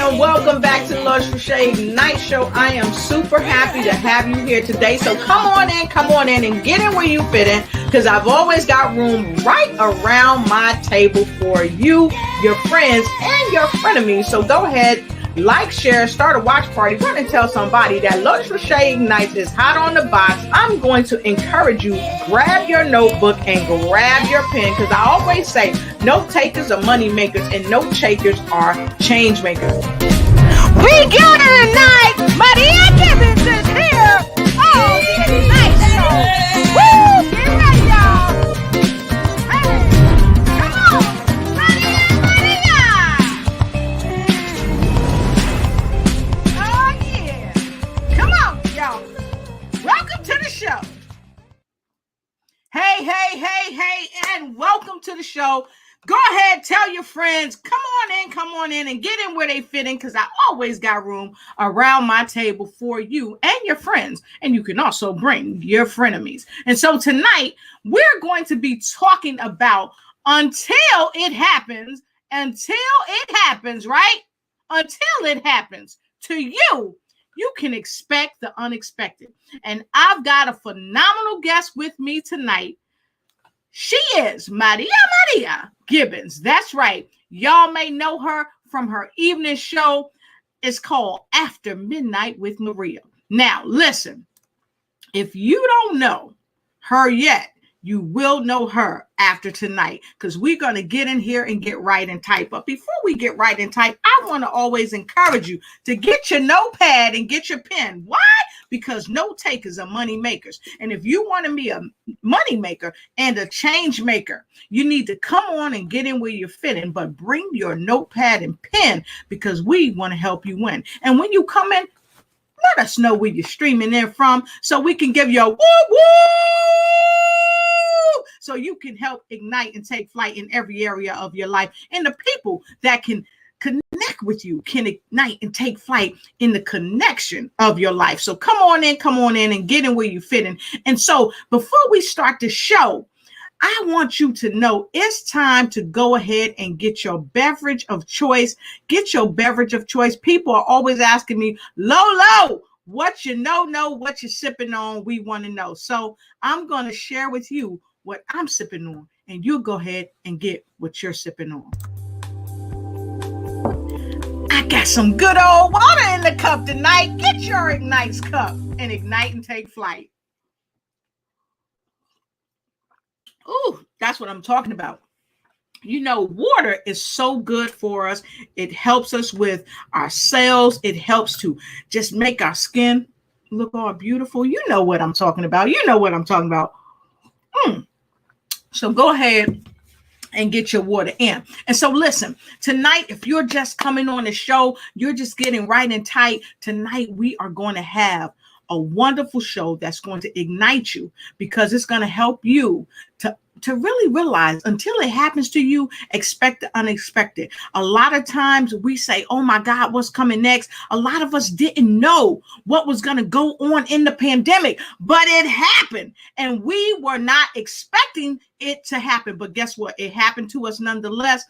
and welcome back to the Lotus Crochet Night Show. I am super happy to have you here today. So come on in and get in where you fit in, because I've always got room right around my table for you, your friends, and your frenemies. So go ahead, like, share, start a watch party, run and tell somebody that Lotus Crochet Ignites is hot on the box. I'm going to encourage you, grab your notebook and grab your pen, because I always say note takers are money makers and note takers are change makers. We gather tonight. Maria Gibbons is here. Oh, the Ignite Show. Woo! Get ready, y'all. Hey, come on. Maria. Oh, yeah. Come on, y'all. Welcome to the show. Hey, and welcome to the show. Go ahead, tell your friends, come on in and get in where they fit in, because I always got room around my table for you and your friends. And you can also bring your frenemies. And so tonight, we're going to be talking about until it happens, right? Until it happens to you, you can expect the unexpected. And I've got a phenomenal guest with me tonight. She is Maria Gibbons. That's right. Y'all may know her from her evening show. It's called After Midnight with Maria. Now, listen, if you don't know her yet, you will know her after tonight, because we're going to get in here and get right and type. But before we get right and type, I want to always encourage you to get your notepad and get your pen. Why? Because note takers are money makers. And if you want to be a money maker and a change maker, you need to come on and get in where you're fitting, but bring your notepad and pen, because we want to help you win. And when you come in, let us know where you're streaming in from, so we can give you a woo-woo, so you can help ignite and take flight in every area of your life. And the people that can connect with you can ignite and take flight in the connection of your life. So come on in and get in where you fit in. And so before we start the show, I want you to know it's time to go ahead and get your beverage of choice. Get your beverage of choice. People are always asking me, Lolo, what you know, what you're sipping on. We want to know. So I'm going to share with you what I'm sipping on, and you go ahead and get what you're sipping on. I got some good old water in the cup tonight. Get your Ignites cup and ignite and take flight. Ooh, that's what I'm talking about. You know, water is so good for us. It helps us with our cells. It helps to just make our skin look all beautiful. You know what I'm talking about. So go ahead and get your water in. And so listen, tonight, if you're just coming on the show, you're just getting right and tight. Tonight, we are going to have a wonderful show that's going to ignite you, because it's going to help you to really realize, until it happens to you, expect the unexpected. A lot of times we say, oh my God, what's coming next? A lot of us didn't know what was going to go on in the pandemic, but it happened, and we were not expecting it to happen. But guess what? It happened to us nonetheless,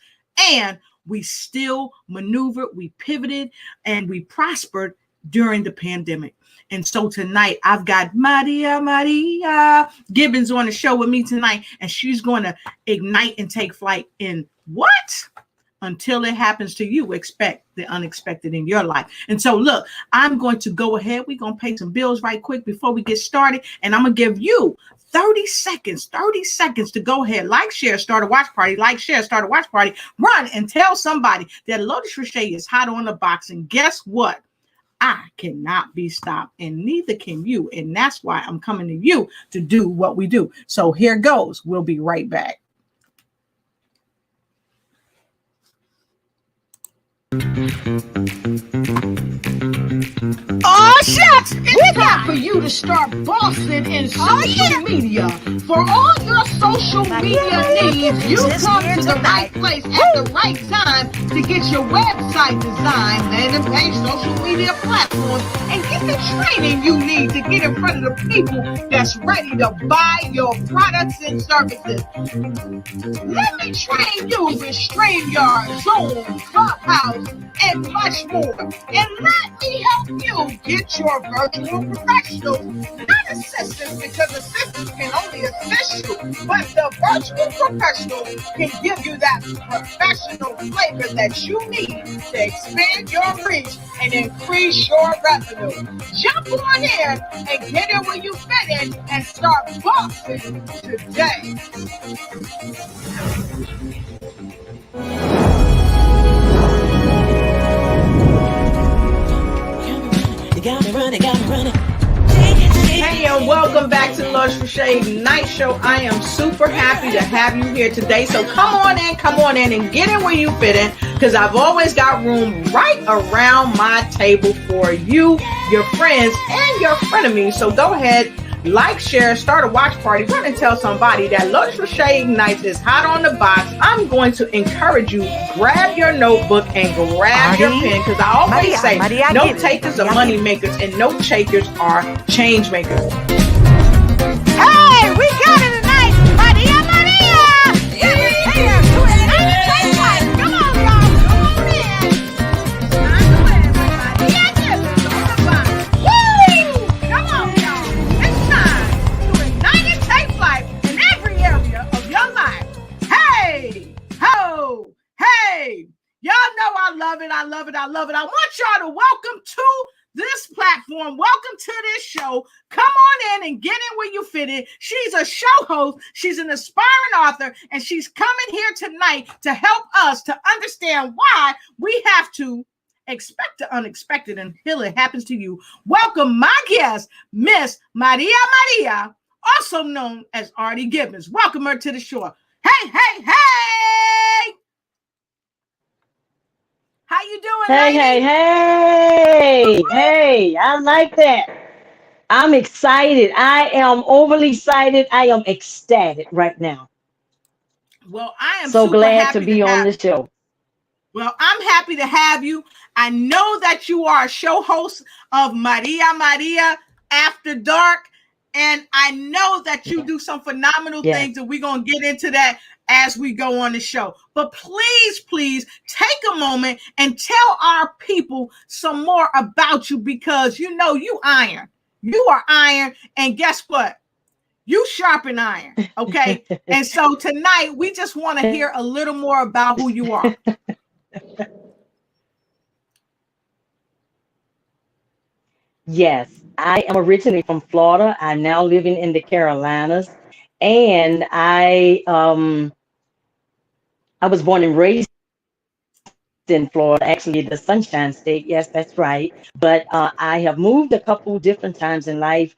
and we still maneuvered, we pivoted, and we prospered during the pandemic. And so tonight, I've got Maria Gibbons on the show with me tonight, and she's going to ignite and take flight in what? Until it happens to you, expect the unexpected in your life. And so look, I'm going to go ahead. We're going to pay some bills right quick before we get started, and I'm going to give you 30 seconds to go ahead, like, share, start a watch party, run and tell somebody that Lotus Crochet is hot on the box. And guess what? I cannot be stopped, and neither can you. And that's why I'm coming to you to do what we do. So here goes. We'll be right back. Oh, shucks, it's time for you to start bossing in social media. For all your social media needs, you come to the right place at the right time to get your website designed, landing page, social media platforms, and get the training you need to get in front of the people that's ready to buy your products and services. Let me train you with StreamYard, Zoom, Clubhouse, and much more. And let me help you get your virtual professionals, not assistants, because assistants can only assist you, but the virtual professional can give you that professional flavor that you need to expand your reach and increase your revenue. Jump on in and get in where you fit in and start bossing today. Got me running. Hey, and welcome back to the Lush for Shade Night Show. I am super happy to have you here today. So come on in and get in where you fit in, because I've always got room right around my table for you, your friends, and your frenemies. So go ahead, like, share, start a watch party, run and tell somebody that Lush for Shade Nights is hot on the box. I'm going to encourage you, grab your notebook and grab your pen, because I always say note takers are money makers and note takers are change makers. Hey, we got it tonight, Maria! Yeah, we're here to ignite life. Come on, y'all, come on in. It's time to win, Maria Gibbons on the box. Woo! Come on, y'all. It's time to ignite and take life in every area of your life. Hey, ho, hey. Y'all know I love it. I want y'all to welcome to this platform. Welcome to this show. Come on in and get in where you fit in. She's a show host. She's an aspiring author, and she's coming here tonight to help us to understand why we have to expect the unexpected until it happens to you. Welcome my guest, Miss Maria, also known as Artie Gibbons. Welcome her to the show. Hey. How you doing, lady? Hey, I like that. I'm excited. I am overly excited. I am ecstatic right now. Well, I am So super glad to happy to be on have the show. Well, I'm happy to have you. I know that you are a show host of Maria After Dark, and I know that you do some phenomenal Yes. things, and we're going to get into that as we go on the show. But please take a moment and tell our people some more about you, because you know you iron. You are iron, and guess what? You sharpen iron, okay? And so tonight, we just want to hear a little more about who you are. Yes, I am originally from Florida. I'm now living in the Carolinas, and I was born and raised in Florida, actually the Sunshine State. Yes, that's right. But I have moved a couple different times in life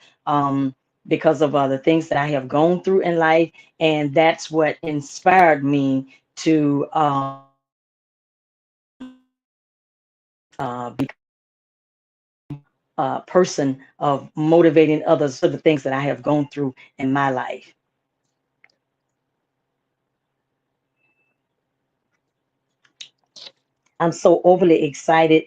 because of the things that I have gone through in life, and that's what inspired me to become a person of motivating others for the things that I have gone through in my life. I'm so overly excited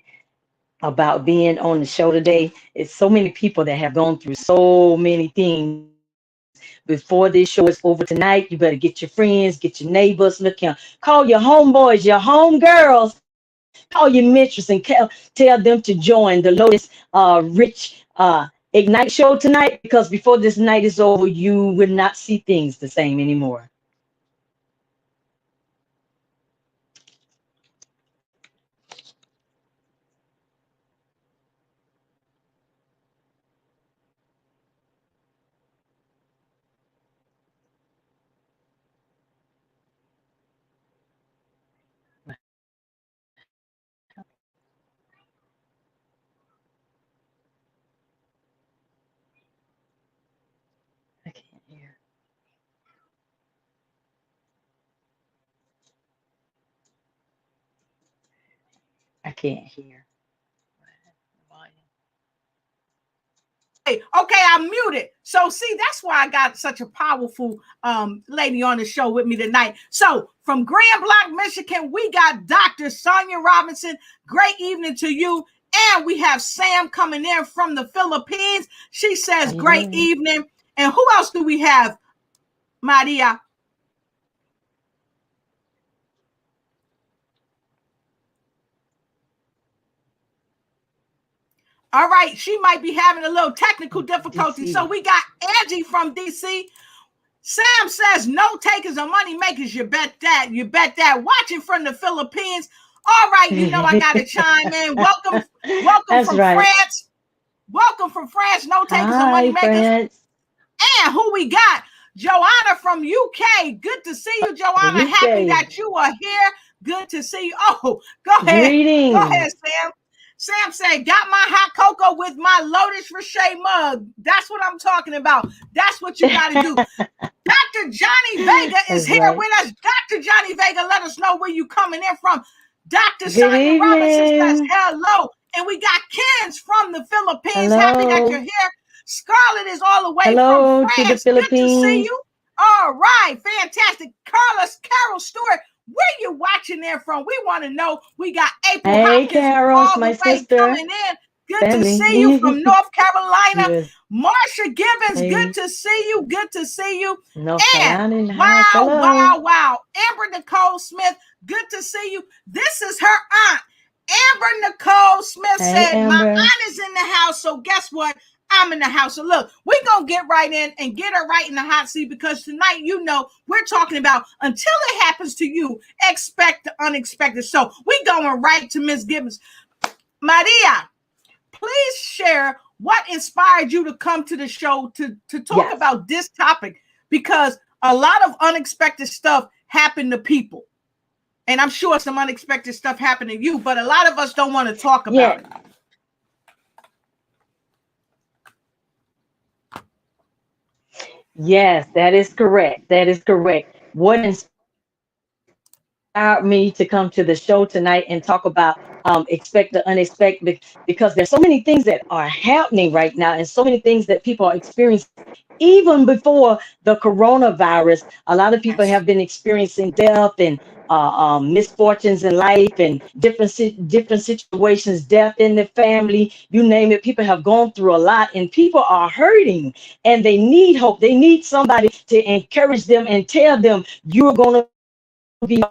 about being on the show today. It's so many people that have gone through so many things before this show is over tonight. You better get your friends, get your neighbors, look here, call your homeboys, your homegirls, call your mistress and tell them to join the Lotus Rich Ignite show tonight, because before this night is over, you will not see things the same anymore. I can't hear. I can't hear. Okay, I'm muted. So see, that's why I got such a powerful lady on the show with me tonight. So from Grand Block, Michigan, we got Dr. Sonia Robinson. Great evening to you. And we have Sam coming in from the Philippines. She says, great evening. And who else do we have, Maria? All right, she might be having a little technical difficulty. So we got Angie from DC. Sam says, no takers or money makers. You bet that. You bet that. Watching from the Philippines. All right, you know I got to chime in. Welcome from France. Welcome from France. No takers or money makers. France. And who we got? Joanna from UK. Good to see you, Joanna. UK. Happy that you are here. Good to see you. Oh, go ahead. Greetings. Go ahead, Sam. Sam said, got my hot cocoa with my Lotus Rocher mug. That's what I'm talking about. That's what you got to do. Dr. Johnny Vega is here with us. Dr. Johnny Vega, let us know where you coming in from. Dr. Sonia Robinson says hello. And we got Ken's from the Philippines. Hello. Happy that you're here. Scarlett is all the way from France. To the Philippines. Good to see you. All right, fantastic. Carol Stewart, where you watching there from? We want to know. We got April Hopkins Carol, all my the way sister. coming in. Good to see you from North Carolina. Yes. Marsha Gibbons, good to see you. Good to see you. North And Carolina. wow. Amber Nicole Smith, good to see you. This is her aunt. Amber Nicole Smith said, Amber. my aunt is in the house. So guess what? I'm in the house. So look, we're going to get right in and get her right in the hot seat because tonight, you know, we're talking about until it happens to you, expect the unexpected. So we're going right to Miss Gibbons. Maria, please share what inspired you to come to the show to talk about this topic, because a lot of unexpected stuff happened to people. And I'm sure some unexpected stuff happened to you, but a lot of us don't want to talk about it. Yes, that is correct. That is correct. What inspired me to come to the show tonight and talk about expect the unexpected, because there's so many things that are happening right now and so many things that people are experiencing. Even before the coronavirus, a lot of people have been experiencing death and misfortunes in life and different situations, death in the family, you name it. People have gone through a lot and people are hurting and they need hope. They need somebody to encourage them and tell them you're going to be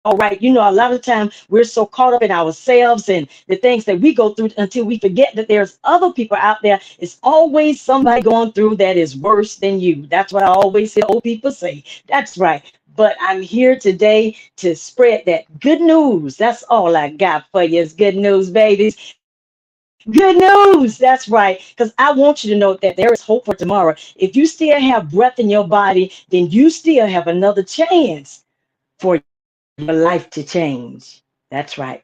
all right. You know, a lot of times we're so caught up in ourselves and the things that we go through until we forget that there's other people out there. It's always somebody going through that is worse than you. That's what I always hear old people say. That's right. But I'm here today to spread that good news. That's all I got for you is good news, babies. Good news. That's right. Because I want you to know that there is hope for tomorrow. If you still have breath in your body, then you still have another chance for your life to change. That's right.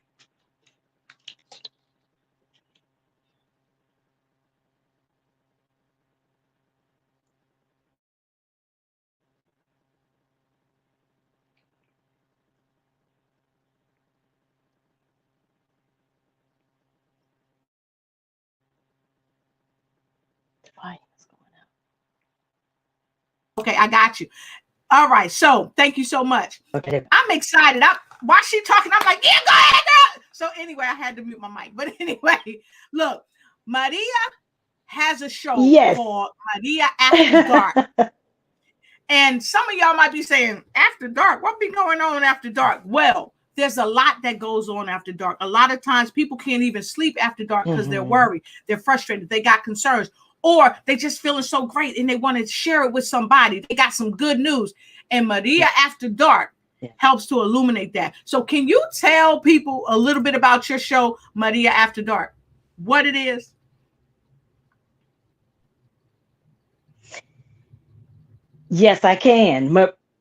Okay, I got you. All right, so thank you so much. Okay. I'm excited. While she talking, I'm like, yeah, go ahead, girl. So anyway, I had to mute my mic. But anyway, look, Maria has a show called Maria After Dark. And some of y'all might be saying, After Dark, what be going on after dark? Well, there's a lot that goes on after dark. A lot of times people can't even sleep after dark because they're worried, they're frustrated, they got concerns, or they just feeling so great and they want to share it with somebody. They got some good news. And Maria After Dark helps to illuminate that. So can you tell people a little bit about your show, Maria After Dark, what it is? Yes, I can.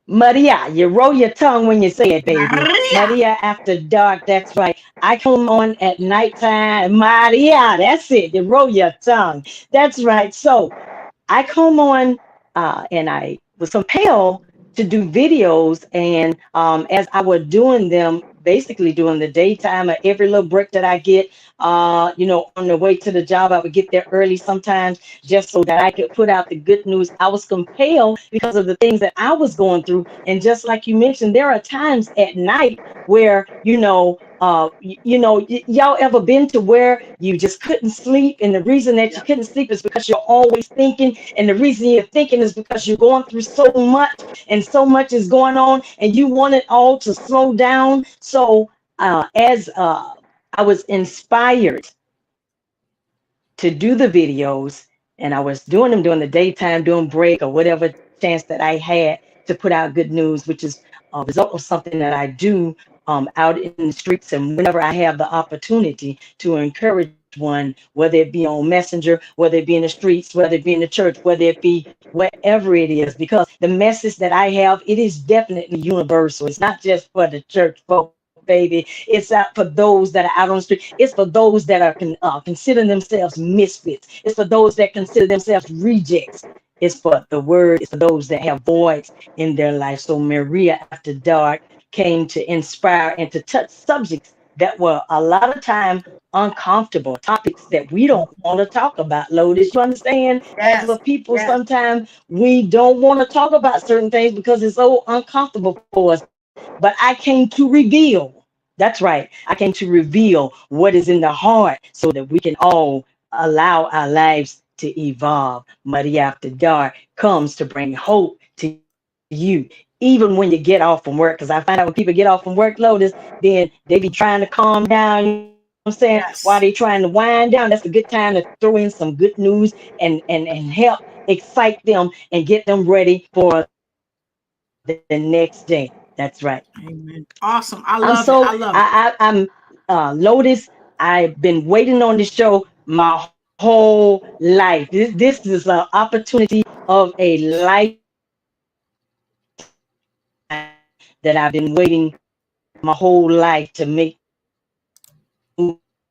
Maria, you roll your tongue when you say it, baby. Maria After Dark, that's right. I come on at nighttime. Maria, that's it. You roll your tongue. That's right. So I come on and I was compelled to do videos. And as I was doing them, basically during the daytime or every little break that I get, on the way to the job. I would get there early sometimes just so that I could put out the good news. I was compelled because of the things that I was going through. And just like you mentioned, there are times at night where, y'all ever been to where you just couldn't sleep? And the reason that you Yep. couldn't sleep is because you're always thinking. And the reason you're thinking is because you're going through so much and so much is going on and you want it all to slow down. So as I was inspired to do the videos, and I was doing them during the daytime, doing break or whatever chance that I had to put out good news, which is a result of something that I do out in the streets and whenever I have the opportunity to encourage one, whether it be on Messenger, whether it be in the streets, whether it be in the church, whether it be wherever it is, because the message that I have, it is definitely universal. It's not just for the church folk, baby. It's out for those that are out on the street. It's for those that are considering themselves misfits. It's for those that consider themselves rejects. It's for the word. It's for those that have voids in their life. So Maria After Dark came to inspire and to touch subjects that were a lot of time uncomfortable, topics that we don't want to talk about. Lotus, you understand? As a Yes. people, Yes. sometimes we don't want to talk about certain things because it's so uncomfortable for us. But I came to reveal. That's right. I came to reveal what is in the heart so that we can all allow our lives to evolve. Maria After Dark comes to bring hope to you, even when you get off from work. Because I find out when people get off from work, Lotus, then they be trying to calm down, you know what I'm saying? While they trying to Yes. wind down, that's a good time to throw in some good news and help excite them and get them ready for the next day. That's right. Amen. Awesome. I I'm love it. so I love it. I'm Lotus. I've been waiting on this show my whole life. This is an opportunity of a lifetime that I've been waiting my whole life to make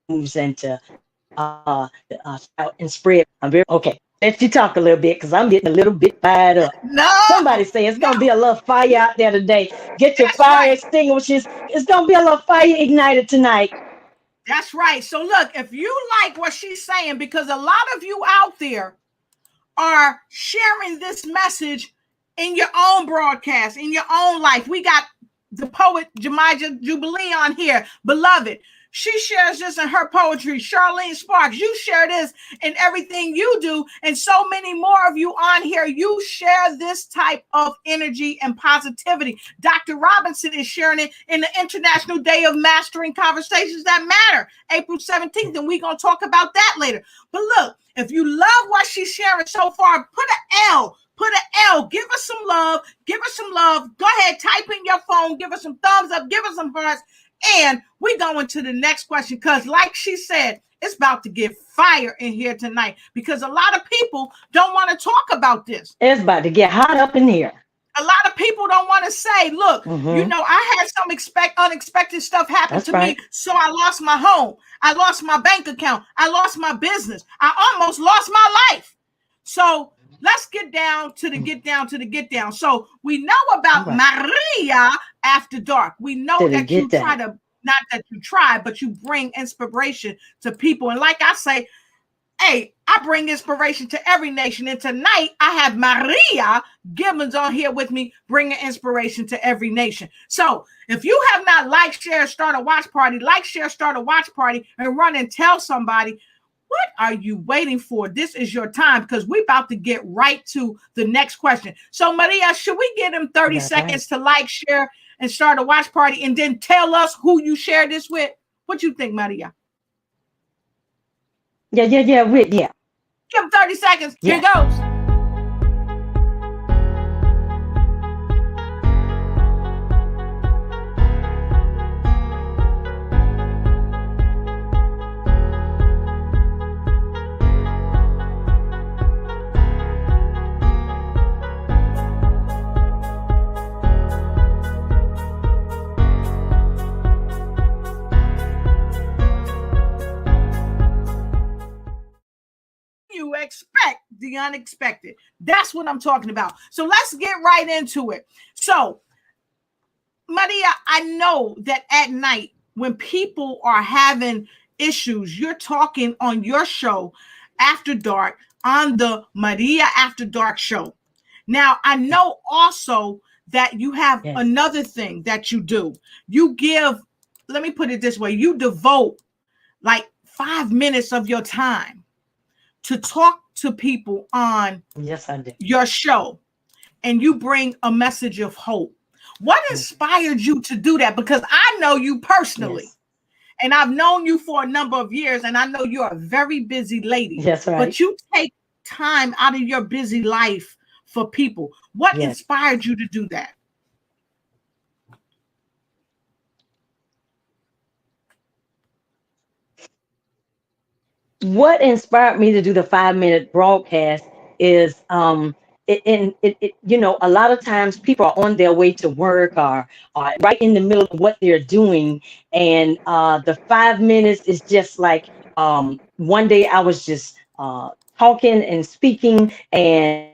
moves and to out and spread. I'm very okay. Let you talk a little bit because I'm getting a little bit fired up. Somebody No, say it's gonna no, be a little fire out there today. Get your that's fire right. extinguishers. It's gonna be a little fire ignited tonight. That's right. So look, if you like what she's saying, because a lot of you out there are sharing this message in your own broadcast, in your own life. We got the poet Jemijah Jubilee on here, beloved. She shares this in her poetry. Charlene Sparks, you share this in everything you do. And so many more of you on here, you share this type of energy and positivity. Dr. Robinson is sharing it in the International Day of Mastering Conversations That Matter, April 17th. And we're going to talk about that later. But look, if you love what she's sharing so far, put an L. Put an L. Give us some love. Give us some love. Go ahead, type in your phone. Give us some thumbs up. Give us some hearts. And we go into the next question because, like she said, it's about to get fire in here tonight because a lot of people don't want to talk about this. It's about to get hot up in here. A lot of people don't want to say, look, Mm-hmm. I had some unexpected stuff happen That's to me. right. So I lost my home. I lost my bank account. I lost my business. I almost lost my life. So let's get down to the get down to the get down. So we know All about right. Maria After Dark. We know To the that you get try down. to, not that you try, but you bring inspiration to people. And like I say, hey, I bring inspiration to every nation. And tonight I have Maria Gibbons on here with me, bringing inspiration to every nation. So if you have not liked, share, start a watch party, like, share, start a watch party, and run and tell somebody, what are you waiting for? This is your time because we're about to get right to the next question. So, Maria, should we give them 30 That's right. seconds to like, share, and start a watch party and then tell us who you share this with? What you think, Maria? Yeah. Give them 30 seconds. Here Yeah. goes. You expect the unexpected. That's what I'm talking about. So let's get right into it. So, Maria, I know that at night when people are having issues, you're talking on your show After Dark on the Maria After Dark show. Now, I know also that you have Yes. another thing that you do. You give, let me put it this way, you devote like 5 minutes of your time to talk to people on Yes, I do. your show, and you bring a message of hope. What Mhm. inspired you to do that? Because I know you personally, Yes. and I've known you for a number of years, and I know you're a very busy lady, Yes, right. but you take time out of your busy life for people. What Yes. inspired you to do that? What inspired me to do the 5 minute broadcast is you know, a lot of times people are on their way to work or right in the middle of what they're doing, and the 5 minutes is just like one day I was just talking and speaking, and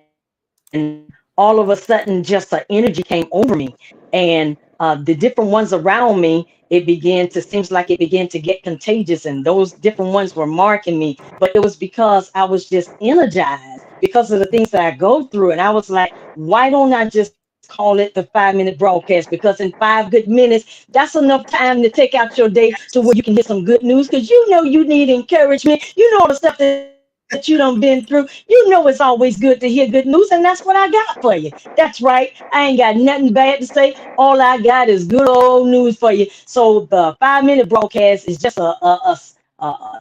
all of a sudden just an energy came over me, and the different ones around me, it began to seems like it began to get contagious, and those different ones were marking me. But it was because I was just energized because of the things that I go through, and I was like, why don't I just call it the 5 minute broadcast? Because in 5 good minutes, that's enough time to take out your day to where you can hear some good news, because you know you need encouragement. You know all the stuff that you done been through. You know it's always good to hear good news, and that's what I got for you. That's right. I ain't got nothing bad to say. All I got is good old news for you. So the 5 minute broadcast is just a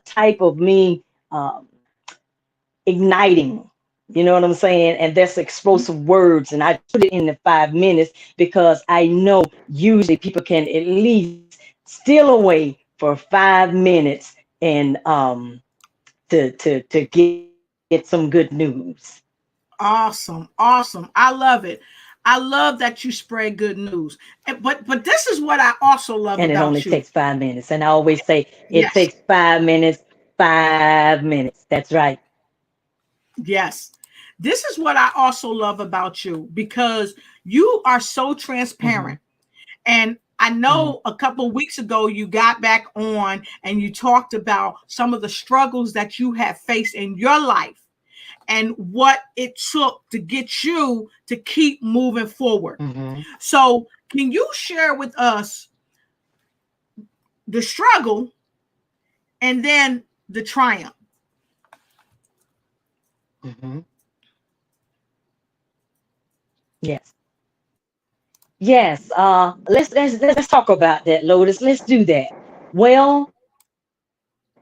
type of me igniting. You know what I'm saying? And that's explosive words, and I put it in the 5 minutes because I know usually people can at least steal away for 5 minutes and to get some good news. Awesome, awesome. I love it. I love that you spread good news. But this is what I also love And it only about you. takes 5 minutes. And I always say it Yes, takes 5 minutes, 5 minutes. That's right. yes. This is what I also love about you, because you are so Hmm. transparent. And I Hmm. know a couple of weeks ago you got back on and you talked about some of the struggles that you have faced in your life and what it took to get you to keep moving forward. Hmm. So, can you share with us the struggle and then the triumph? Hmm. Yes. Yes. Let's talk about that, Lotus. Let's do that. Well,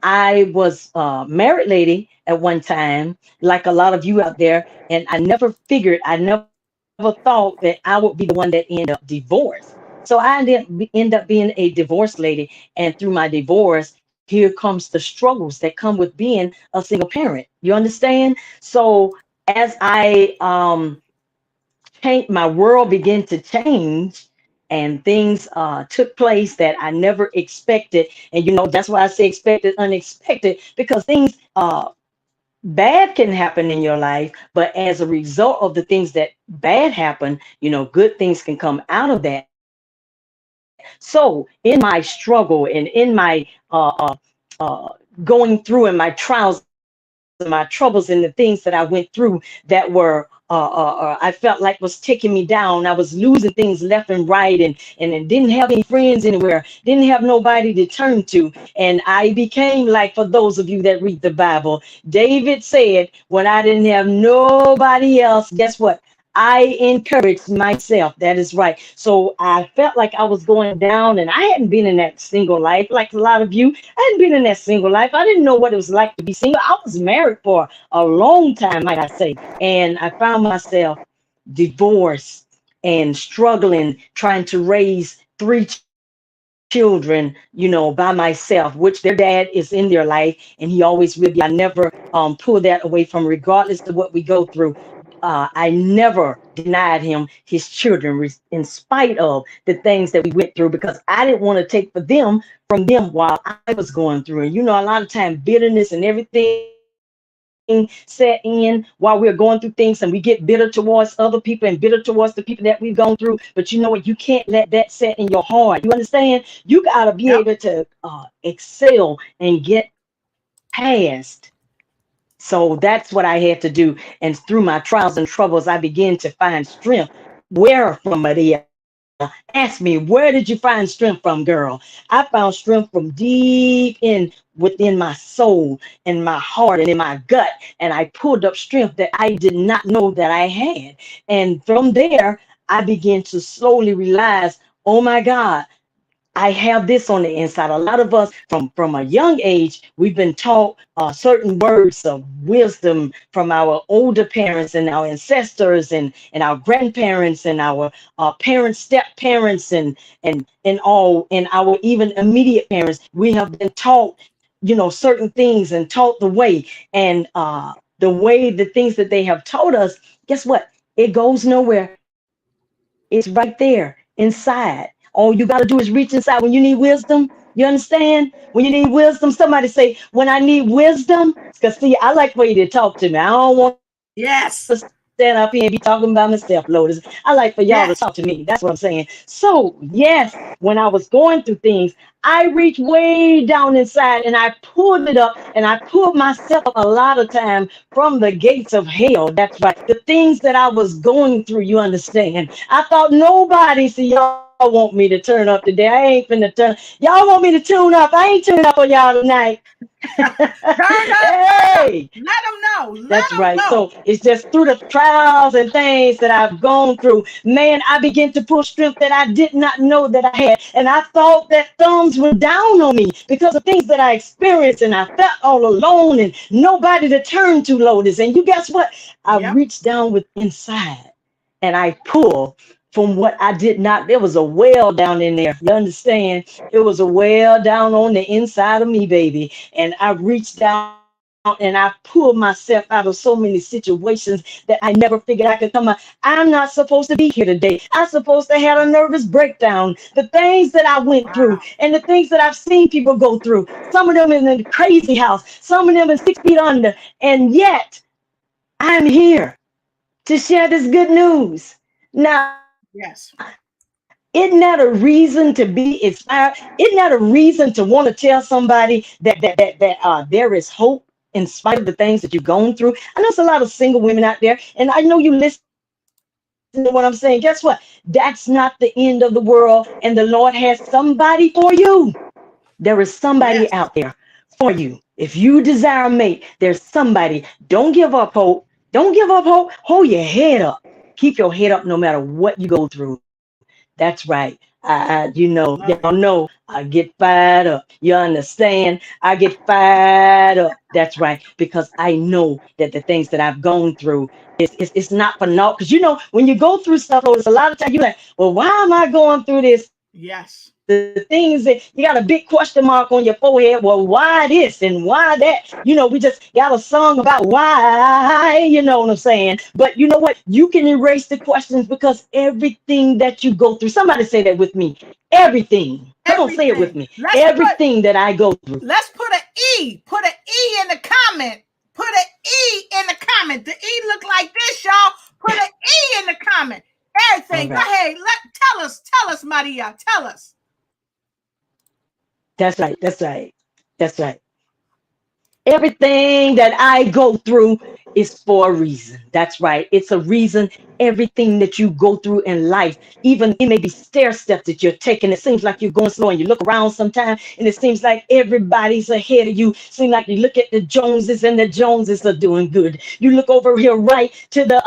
I was a married lady at one time, like a lot of you out there, and I never thought that I would be the one that end up divorced. So end up being a divorced lady, and through my divorce, here comes the struggles that come with being a single parent. You understand? So as I change, my world began to change, and things took place that I never expected. And you know, that's why I say expected, unexpected, because things bad can happen in your life, but as a result of the things that bad happen, you know, good things can come out of that. So in my struggle and in my going through and my trials and my troubles and the things that I went through that were I felt like was taking me down. I was losing things left and right, and didn't have any friends anywhere, didn't have nobody to turn to. And I became like, for those of you that read the Bible, David said, when I didn't have nobody else, guess what? I encouraged myself. That is right. So I felt like I was going down, and I hadn't been in that single life like a lot of you. I hadn't been in that single life. I didn't know what it was like to be single. I was married for a long time, might I say. And I found myself divorced and struggling, trying to raise three children, you know, by myself, which their dad is in their life, and he always will be. I never pull that away from, regardless of what we go through. I never denied him his children, in spite of the things that we went through, because I didn't want to take for them from them while I was going through. And you know, a lot of time bitterness and everything, set in while we're going through things, and we get bitter towards other people and bitter towards the people that we've gone through. But you know what? You can't let that set in your heart. You understand? You got to be Yep. able to excel and get past. So that's what I had to do. And through my trials and troubles, I began to find strength. Where from, Maria? Ask me, where did you find strength from, girl? I found strength from deep in within my soul and my heart and in my gut. And I pulled up strength that I did not know that I had. And from there, I began to slowly realize, oh my God, I have this on the inside. A lot of us from a young age, we've been taught certain words of wisdom from our older parents and our ancestors and our grandparents and our parents, step parents and all and our even immediate parents. We have been taught, certain things and taught the way and the way the things that they have taught us. Guess what? It goes nowhere. It's right there inside. All you got to do is reach inside when you need wisdom. You understand? When you need wisdom, somebody say, when I need wisdom, because see, I like for you to talk to me. I don't want to stand up here and be Yes. talking by myself, Lotus. I like for y'all to talk to me. That's what I'm Yes. saying. So, yes, when I was going through things, I reached way down inside and I pulled it up and I pulled myself up a lot of time from the gates of hell. That's right. The things that I was going through, you understand. I thought nobody, see, y'all want me to turn up today. I ain't finna turn. Y'all want me to tune up. I ain't tuning up for y'all tonight. Turn up, turn up. Hey, Let them know. that's Let them right. know. So it's just through the trials and things that I've gone through, man, I began to pull strength that I did not know that I had. And I thought that thumbs were down on me because of things that I experienced. And I felt all alone and nobody to turn to, Lotus. And you guess what? I Yep. reached down with inside and I pulled from what I did not. There was a well down in there. You understand? It was a well down on the inside of me, baby. And I reached down and I pulled myself out of so many situations that I never figured I could come out. I'm not supposed to be here today. I'm supposed to have a nervous breakdown. The things that I went through Wow. and the things that I've seen people go through. Some of them in the crazy house, some of them in 6 feet under. And yet I'm here to share this good news. Now, Yes. isn't that a reason to be inspired? Isn't that a reason to want to tell somebody that there is hope in spite of the things that you've gone through? I know there's a lot of single women out there, and I know you listen to what I'm saying. Guess what? That's not the end of the world, and the Lord has somebody for you. There is somebody out there Yes. for you. If you desire a mate, there's somebody. Don't give up hope. Don't give up hope. Hold your head up. Keep your head up no matter what you go through. That's right. Y'all Love know it. I get fired up. You understand? I get fired up. That's right. Because I know that the things that I've gone through it's not for naught. Because when you go through stuff, Lotus, a lot of times you're like, well, why am I going through this? The things that you got a big question mark on your forehead. Well, why this and why that? We just got a song about why, you know what I'm saying? But you know what? You can erase the questions because everything that you go through, somebody say that with me. Everything. Come on, say it with me. Everything. Everything that I go through. Let's put an E. Put an E in the comment. Put an E in the comment. The E look like this, y'all. Put an E in the comment. Everything. Go All right. ahead. Tell us, Maria. Tell us. That's right. That's right. That's right. Everything that I go through is for a reason. That's right. It's a reason. Everything that you go through in life, even it may be stair steps that you're taking. It seems like you're going slow and you look around sometimes and it seems like everybody's ahead of you. Seems like you look at the Joneses and the Joneses are doing good. You look over here right to the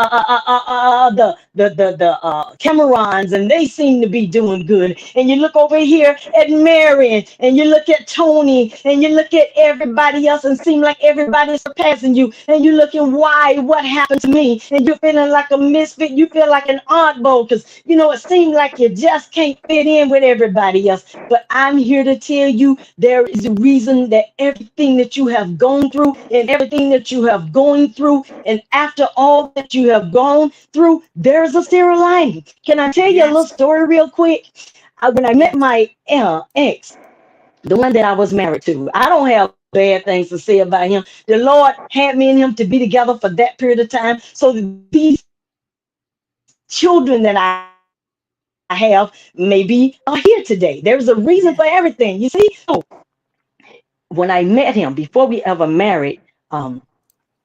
Camerons and they seem to be doing good. And you look over here at Marion and you look at Tony and you look at everybody else and seem like everybody's surpassing you. And you looking, why? What happened to me? And you're feeling like a misfit. You feel like an oddball because it seems like you just can't fit in with everybody else. But I'm here to tell you there is a reason that everything that you have gone through and everything that you have going through, and after all that you have gone through, there's a silver lining. Can I tell you a little Yes. story real quick? When I met Yes. my ex, the one that I was married to, I don't have bad things to say about him. The Lord had me and him to be together for that period of time so that these children that I have maybe are here today. There's a reason for everything, you see. So when I met him, before we ever married,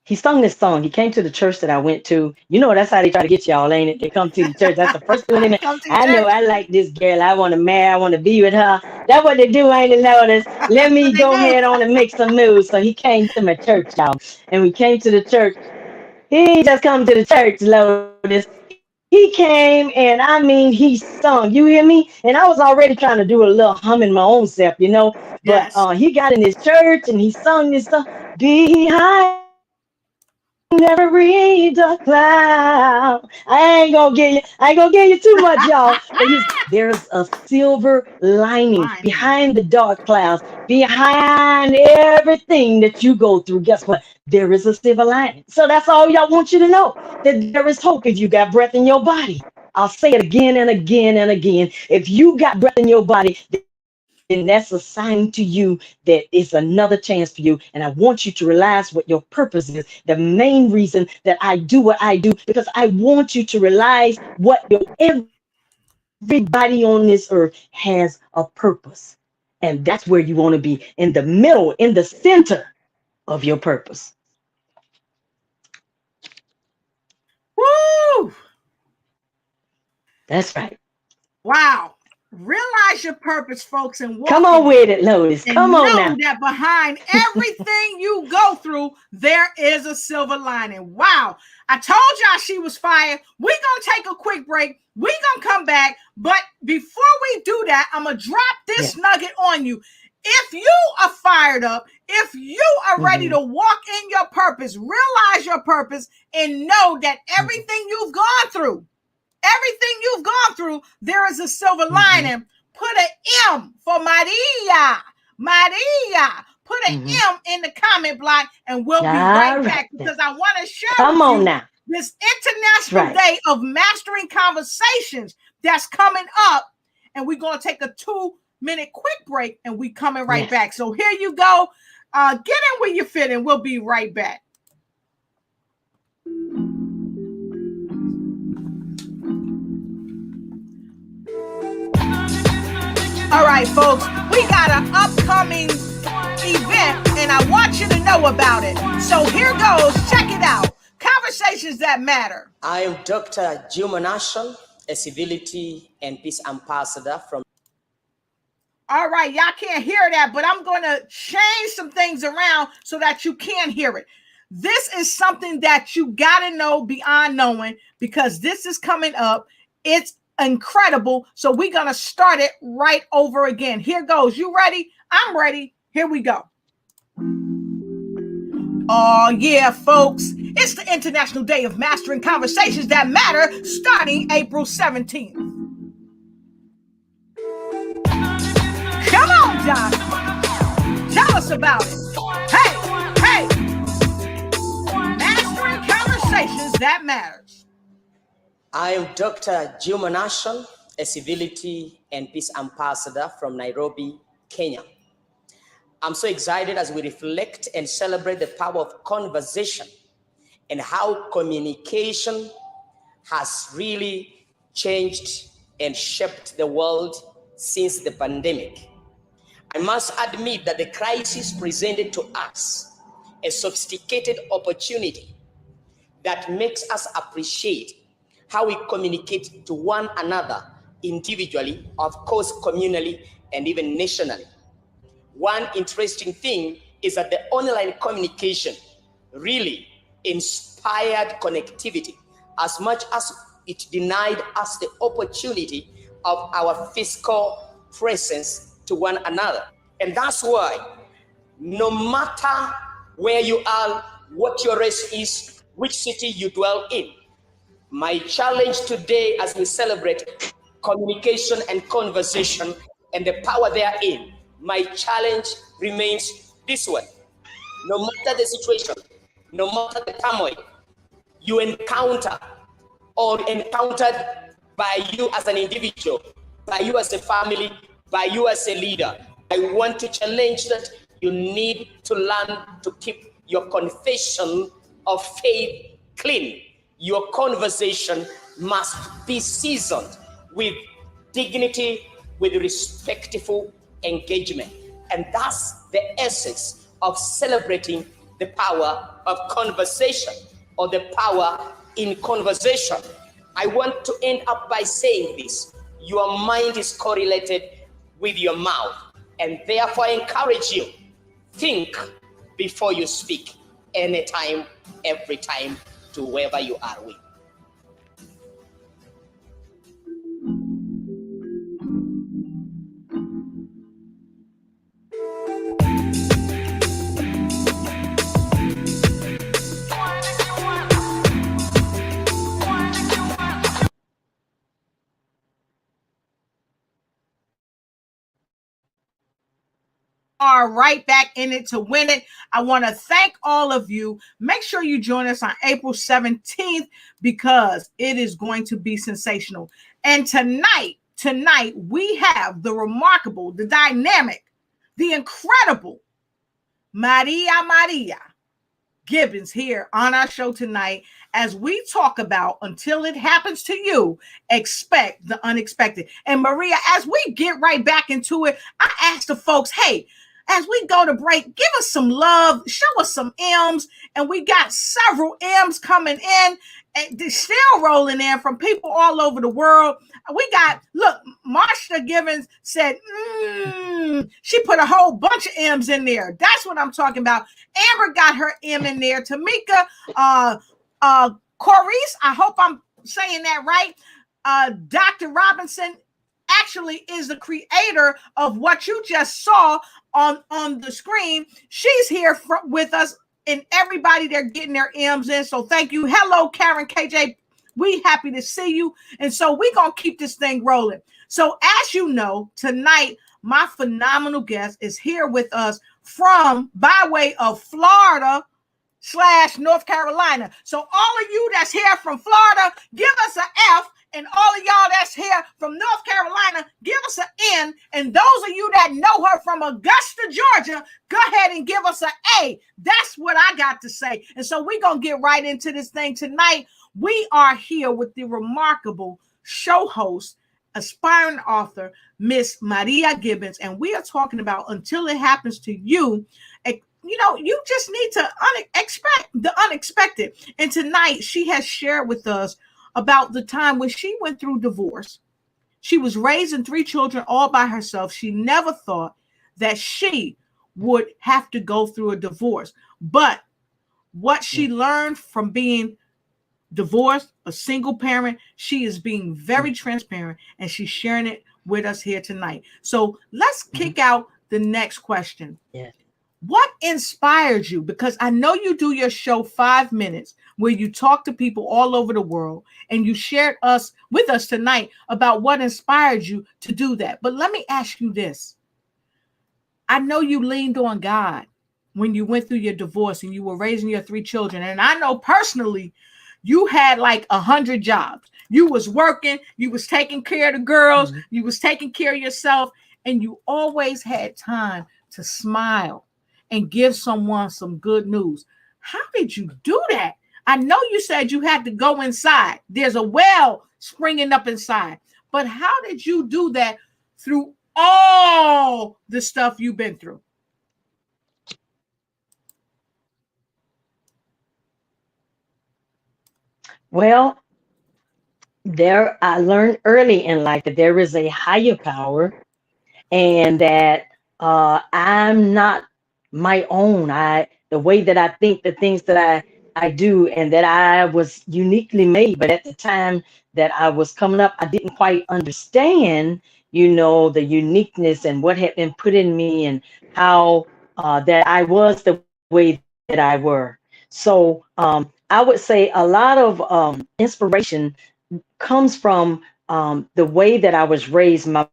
he sung this song. He came to the church that I went to. You know, that's how they try to get y'all, ain't it? They come to the church. That's the first thing they make. Come to I know church. I like this girl. I want to marry. I want to be with her. That's what they do, ain't it, Lotus? Let That's what me they go do. ahead on and make some moves. So he came to my church, y'all. And we came to the church. He ain't just come to the church, Lotus. He came and I mean, he sung. You hear me? And I was already trying to do a little humming my own self, you know. But Yes. he got in his church and he sung this song. Behind every dark cloud. I ain't gonna give you too much, y'all. But there's a silver lining Lining. behind the dark clouds, behind everything that you go through. Guess what? There is a silver lining. So that's all y'all want you to know. That there is hope if you got breath in your body. I'll say it again and again and again. If you got breath in your body, then that's a sign to you that it's another chance for you. And I want you to realize what your purpose is. The main reason that I do what I do, because I want you to realize what everybody on this earth has a purpose. And that's where you want to be, in the middle, in the center of your purpose. Woo! That's right. Wow. Realize your purpose, folks, and Come walk on in it. with it, Lotus. And Come on know now. that behind everything you go through, there is a silver lining. Wow. I told y'all she was fired. We're going to take a quick break. We're going to come back. But before we do that, I'm going to drop this Yeah. nugget on you. If you are fired up, if you are ready to Mm-hmm. walk in your purpose, realize your purpose, and know that Mm-hmm. everything you've gone through, there is a silver Mm-hmm. lining. Put an M for Maria. Maria. Put an Mm-hmm. M in the comment block, and we'll be All right right back then. because I want to share Come with on you now. this That's International right. Day of Mastering Conversations that's coming up. And we're going to take a 2-minute quick break, and we coming right Yes. back. So here you go. Get in where you fit, and we'll be right back. All right, folks, we got an upcoming event, and I want you to know about it. So here goes. Check it out. Conversations that matter. I am Dr. Gibbons, a civility and peace ambassador from. All right, y'all can't hear that, but I'm going to change some things around so that you can hear it. This is something that you got to know beyond knowing, because this is coming up. It's incredible. So we're going to start it right over again. Here goes. You ready? I'm ready. Here we go. Oh, yeah, folks. It's the International Day of Mastering Conversations That Matter, starting April 17th. Come on, John. Tell us about it. Hey, mastering conversations that matters. I am Dr. Gibbons, a civility and peace ambassador from Nairobi, Kenya. I'm so excited as we reflect and celebrate the power of conversation and how communication has really changed and shaped the world since the pandemic. I must admit that the crisis presented to us a sophisticated opportunity that makes us appreciate how we communicate to one another individually, of course, communally, and even nationally. One interesting thing is that the online communication really inspired connectivity as much as it denied us the opportunity of our physical presence to one another. And that's why no matter where you are, what your race is, which city you dwell in, my challenge today as we celebrate communication and conversation and the power therein, my challenge remains this one. No matter the situation, no matter the turmoil you encounter or encountered by you as an individual, by you as a family, by you as a leader, I want to challenge that you need to learn to keep your confession of faith clean. Your conversation must be seasoned with dignity, with respectful engagement. And that's the essence of celebrating the power of conversation, or the power in conversation. I want to end up by saying this: your mind is correlated with your mouth, and therefore I encourage you, think before you speak, anytime, every time, to wherever you are with. Are right back in it to win it. I want to thank all of you. Make sure you join us on April 17th because it is going to be sensational. And tonight we have the remarkable, the dynamic, the incredible Maria Gibbons here on our show tonight as we talk about Until It Happens to You, Expect the Unexpected. And Maria, as we get right back into it, I asked the folks, hey, as we go to break, give us some love, show us some M's, and we got several M's coming in, and they're still rolling in from people all over the world. We got, look, Marsha Gibbons said, she put a whole bunch of M's in there. That's what I'm talking about. Amber got her M in there. Tamika, Corice, I hope I'm saying that right. Dr. Robinson actually is the creator of what you just saw on the screen. She's here with us, and everybody, they're getting their M's in. So thank you. Hello, Karen KJ. We happy to see you. And so we're going to keep this thing rolling. So as you know, tonight, my phenomenal guest is here with us by way of Florida / North Carolina. So all of you that's here from Florida, give us an F. And all of y'all that's here from North Carolina, give us an N. And those of you that know her from Augusta, Georgia, go ahead and give us an A. That's what I got to say. And so we're going to get right into this thing tonight. We are here with the remarkable show host, aspiring author, Miss Maria Gibbons. And we are talking about Until It Happens to You. You know, you just need to expect the unexpected. And tonight she has shared with us about the time when she went through divorce. She was raising 3 children all by herself. She never thought that she would have to go through a divorce. But what she learned from being divorced, a single parent, she is being very transparent, and she's sharing it with us here tonight. So let's kick out the next question. Yeah. What inspired you? Because I know you do your show 5 minutes where you talk to people all over the world, and you shared with us tonight about what inspired you to do that. But let me ask you this. I know you leaned on God when you went through your divorce and you were raising your 3 children. And I know personally you had like 100 jobs. You was working, you was taking care of the girls, you was taking care of yourself, and you always had time to smile and give someone some good news. How did you do that? I know you said you had to go inside. There's a well springing up inside. But how did you do that through all the stuff you've been through? Well, I learned early in life that there is a higher power, and that I'm not my own. The way that I think, the things that I do, and that I was uniquely made. But at the time that I was coming up, I didn't quite understand, the uniqueness and what had been put in me, and how that I was the way that I were. So I would say a lot of inspiration comes from the way that I was raised. My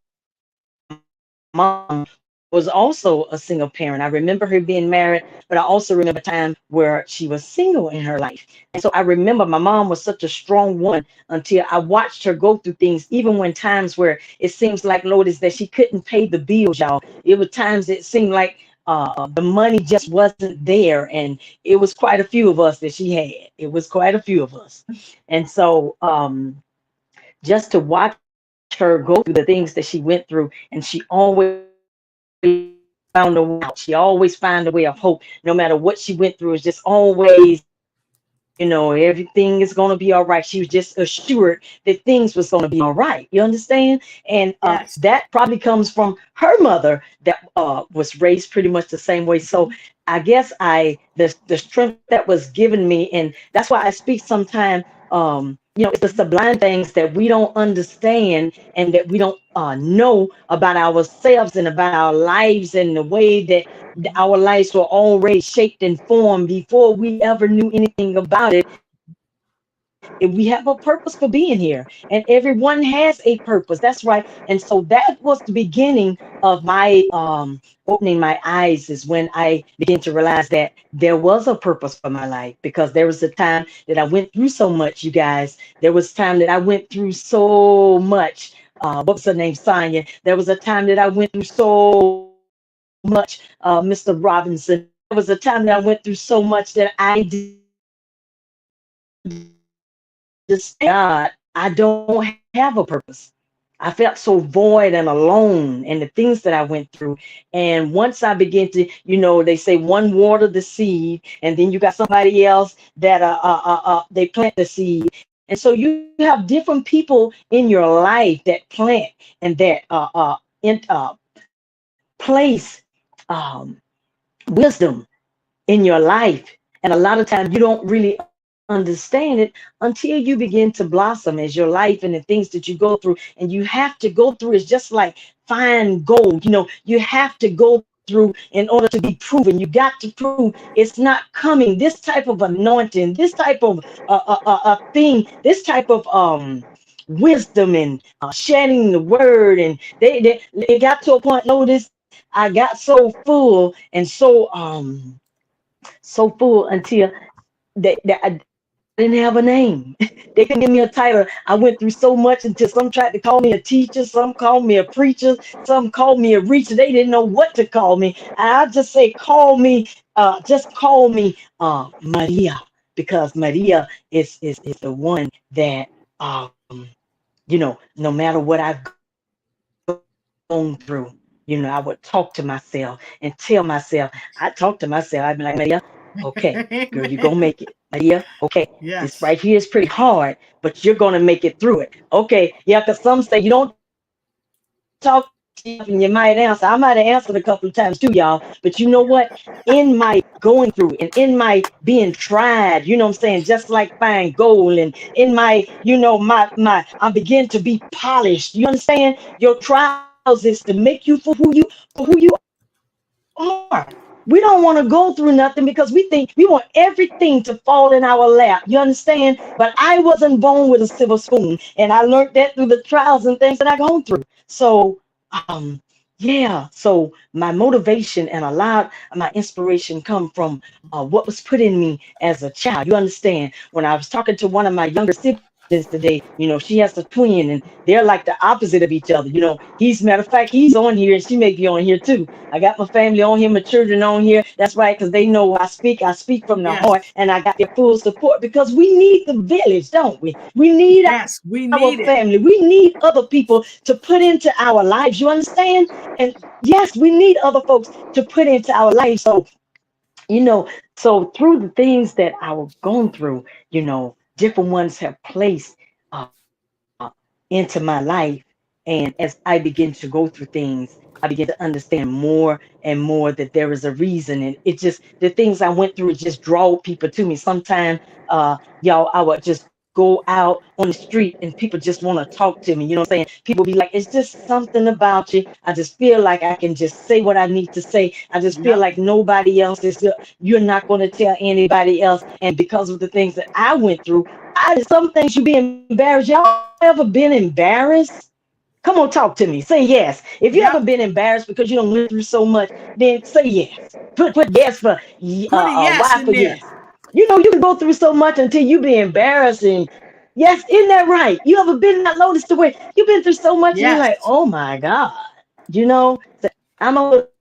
mom was also a single parent. I remember her being married, but I also remember a time where she was single in her life. And so I remember my mom was such a strong woman until I watched her go through things, even when times where it seems like, Lourdes, that she couldn't pay the bills, y'all. It was times it seemed like the money just wasn't there, and it was quite a few of us that she had. It was quite a few of us, and so just to watch her go through the things that she went through, and she always found a way out. She always found a way of hope, no matter what she went through. It's just always, everything is going to be all right. She was just assured that things was going to be all right. You understand? And Yes. that probably comes from her mother that was raised pretty much the same way. So I guess the strength that was given me, and that's why I speak sometimes. It's the sublime things that we don't understand and that we don't know about ourselves and about our lives, and the way that our lives were already shaped and formed before we ever knew anything about it. And we have a purpose for being here, and everyone has a purpose. That's right. And so that was the beginning of my opening my eyes, is when I began to realize that there was a purpose for my life, because there was a time that I went through so much, you guys. There was time that I went through so much. What was her name? Sonia. There was a time that I went through so much, Mr. Robinson. There was a time that I went through so much that I didn't understand. God, I don't have a purpose. I felt so void and alone, and the things that I went through. And once I began to, they say one water the seed, and then you got somebody else that they plant the seed. And so you have different people in your life that plant and that place wisdom in your life. And a lot of times you don't really understand it until you begin to blossom as your life and the things that you go through. And you have to go through. It's just like fine gold. You have to go through in order to be proven. You got to prove it's not coming. This type of anointing, this type of thing, this type of wisdom and sharing the word. And it got to a point, notice, I got so full and so full until I didn't have a name. They couldn't give me a title. I went through so much until some tried to call me a teacher, some called me a preacher, some called me a reacher. They didn't know what to call me. And I just say, just call me Maria, because Maria is the one that no matter what I've gone through, I would talk to myself and tell myself. I talk to myself. I'd be like, Maria, okay, girl, you're gonna make it. Maria, okay, this right here is Yes. pretty hard, but you're gonna make it through it. Okay, yeah, because some say you don't talk to yourself and you might answer. I might have answered a couple of times too, y'all. But you know what? In my going through and in my being tried, I'm saying, just like fine gold, and in I begin to be polished. You understand? Your trials is to make you for who you are. We don't want to go through nothing because we think we want everything to fall in our lap. You understand? But I wasn't born with a silver spoon, and I learned that through the trials and things that I gone through. So, yeah. So my motivation and a lot of my inspiration come from what was put in me as a child. You understand? When I was talking to one of my younger siblings today, she has a twin, and they're like the opposite of each other. He's, matter of fact, he's on here, and she may be on here too. I got my family on here, my children on here. That's right, because they know I speak. I speak from the heart, Yes. and I got their full support, because we need the village, don't we? We need our Yes. We family. need We it. need other people to put into our lives. You understand? And yes, we need other folks to put into our lives. So so through the things that I was going through, different ones have placed into my life. And as I begin to go through things, I begin to understand more and more that there is a reason. And it just, the things I went through, it just draw people to me. Sometimes, y'all, I would just go out on the street and people just want to talk to me. You know what I'm saying? People be like, it's just something about you. I just feel like I can just say what I need to say. I just feel Yep. like nobody else is, you're not going to tell anybody else. And because of the things that I went through, some things you be embarrassed. Y'all ever been embarrassed? Come on, talk to me. Say yes. If you ever been Yep. embarrassed because you don't went through so much, then say yes. Put yes for Put a Y yes for in yes. there. You can go through so much until you be embarrassed. And yes, isn't that right? You ever been that low to where you've been through so much and you're like, Yes. oh my God, you know? So I'm a little bit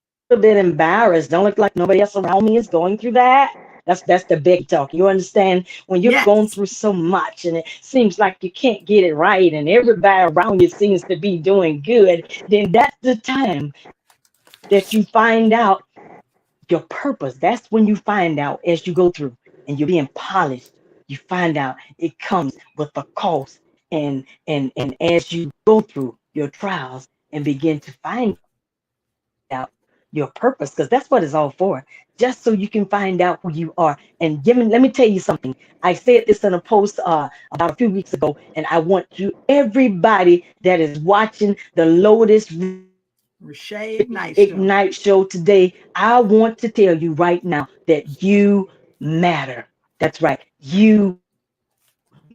embarrassed bit embarrassed. Don't look like nobody else around me is going through that. That's the big talk. You understand? When you're going Yes. through so much and it seems like you can't get it right and everybody around you seems to be doing good, then that's the time that you find out your purpose. That's when you find out as you go through and you're being polished. You find out it comes with a cost. And as you go through your trials and begin to find out your purpose, because that's what it's all for, just so you can find out who you are. And let me tell you something. I said this in a post about a few weeks ago, and I want everybody that is watching the Lotus Rashay Ignite show today, I want to tell you right now that you matter. That's right.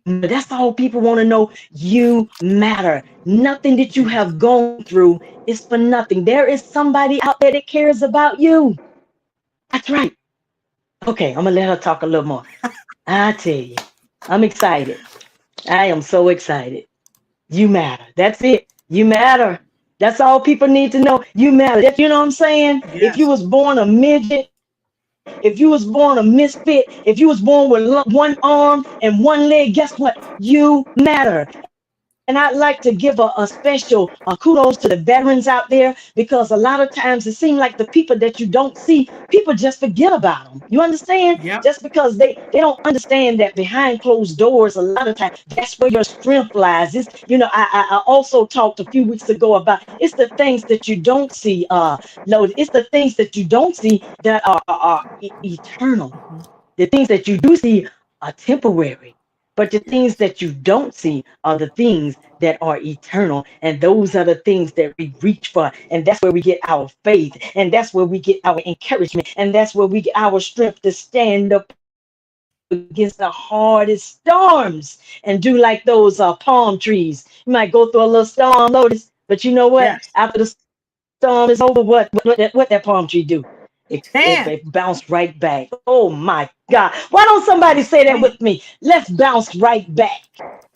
That's all people want to know. You matter. Nothing that you have gone through is for nothing. There is somebody out there that cares about you. That's right. Okay, I'm gonna let her talk a little more. I tell you, I'm excited. I am so excited. You matter. That's it. You matter. That's all people need to know. You matter. You know what I'm saying? Yes. If you was born a midget, if you was born a misfit, if you was born with one arm and one leg, guess what? You matter. And I'd like to give a special kudos to the veterans out there, because a lot of times it seems like the people that you don't see, people just forget about them. You understand? Yep. Just because they don't understand that behind closed doors, a lot of times that's where your strength lies. It's, I also talked a few weeks ago about it's the things that you don't see, Lord. It's the things that you don't see that are eternal. The things that you do see are temporary. But the things that you don't see are the things that are eternal. And those are the things that we reach for. And that's where we get our faith. And that's where we get our encouragement. And that's where we get our strength to stand up against the hardest storms and do like those palm trees. You might go through a little storm, Lotus, but you know what? Yes. After the storm is over, what that palm tree do? It bounced right back. Oh my God. Why don't somebody say that with me? Let's bounce right back.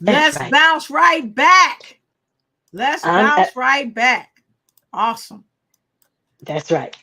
Let's bounce right back. Let's bounce right back. Awesome. That's right.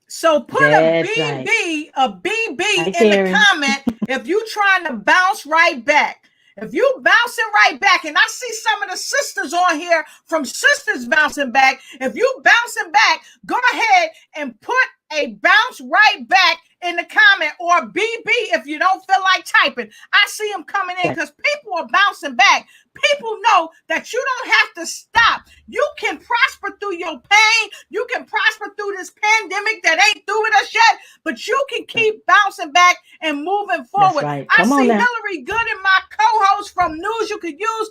So put a BB in the comment if you trying to bounce right back. If you bouncing right back, and I see some of the sisters on here from Sisters Bouncing Back. If you bouncing back, go ahead and put a bounce right back in the comment, or BB if you don't feel like typing. I see them coming in because people are bouncing back. People know that you don't have to stop. You can prosper through your pain. You can prosper through this pandemic that ain't through with us yet, but you can keep bouncing back and moving forward. Right. I see Hillary Gooden, my co-host from News You Could Use,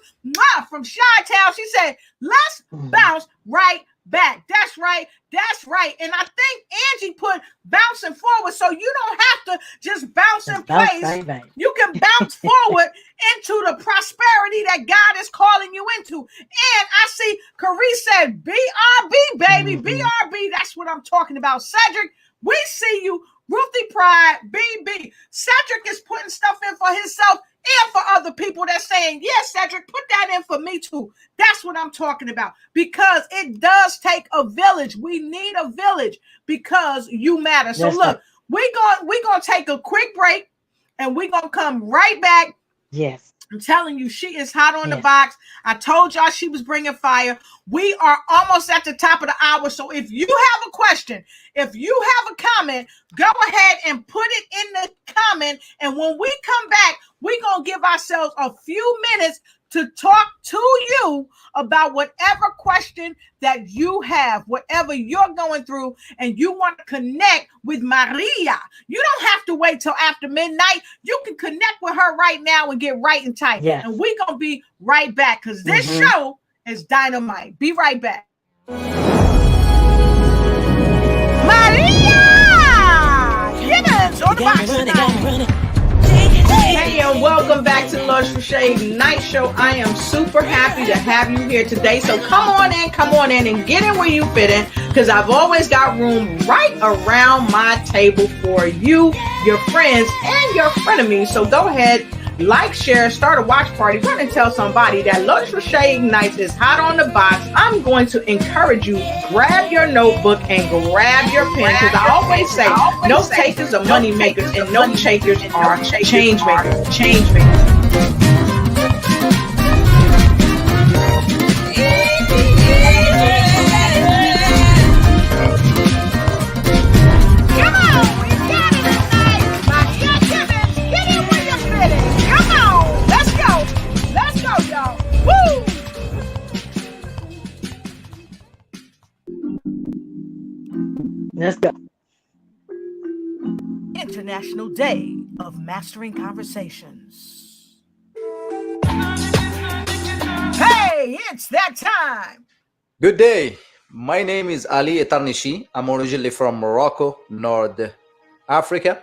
from Chi-Town. She said, let's bounce right back. That's right. That's right. And I think Angie put bouncing forward, so you don't have to just bounce in place. Right. You can bounce forward into the prosperity that God is calling you into. And I see Carrie said, BRB, baby, BRB. That's what I'm talking about. Cedric, we see you. Ruthie Pride, BB. Cedric is putting stuff in for himself and for other people that's saying, yes, Cedric, put that in for me too. That's what I'm talking about, because it does take a village. We need a village because you matter. So look, we're going to take a quick break and we're going to come right back. Yes. I'm telling you, she is hot on the box. I told y'all she was bringing fire. We are almost at the top of the hour. So if you have a question, if you have a comment, go ahead and put it in the comment. And when we come back, we're going to give ourselves a few minutes to talk to you about whatever question that you have, whatever you're going through, and you want to connect with Maria. You don't have to wait till after midnight. You can connect with her right now and get right and tight. Yes. And we're going to be right back because this show is dynamite. Be right back. Maria! Gibbons on the box tonight. Hey, and welcome back to the Lotus Rashay Night Show. I am super happy to have you here today. So come on in and get in where you fit in, because I've always got room right around my table for you, your friends, and your frenemies. So go ahead, like, share, start a watch party, run and tell somebody that Lotus Crochet Ignites is hot on the box. I'm going to encourage you, grab your notebook and grab your pen, because I always say, note takers are money makers and note takers are change makers. Change makers. Let's go. International Day of Mastering Conversations. Hey, it's that time. Good day. My name is Ali Etarnishi. I'm originally from Morocco, North Africa.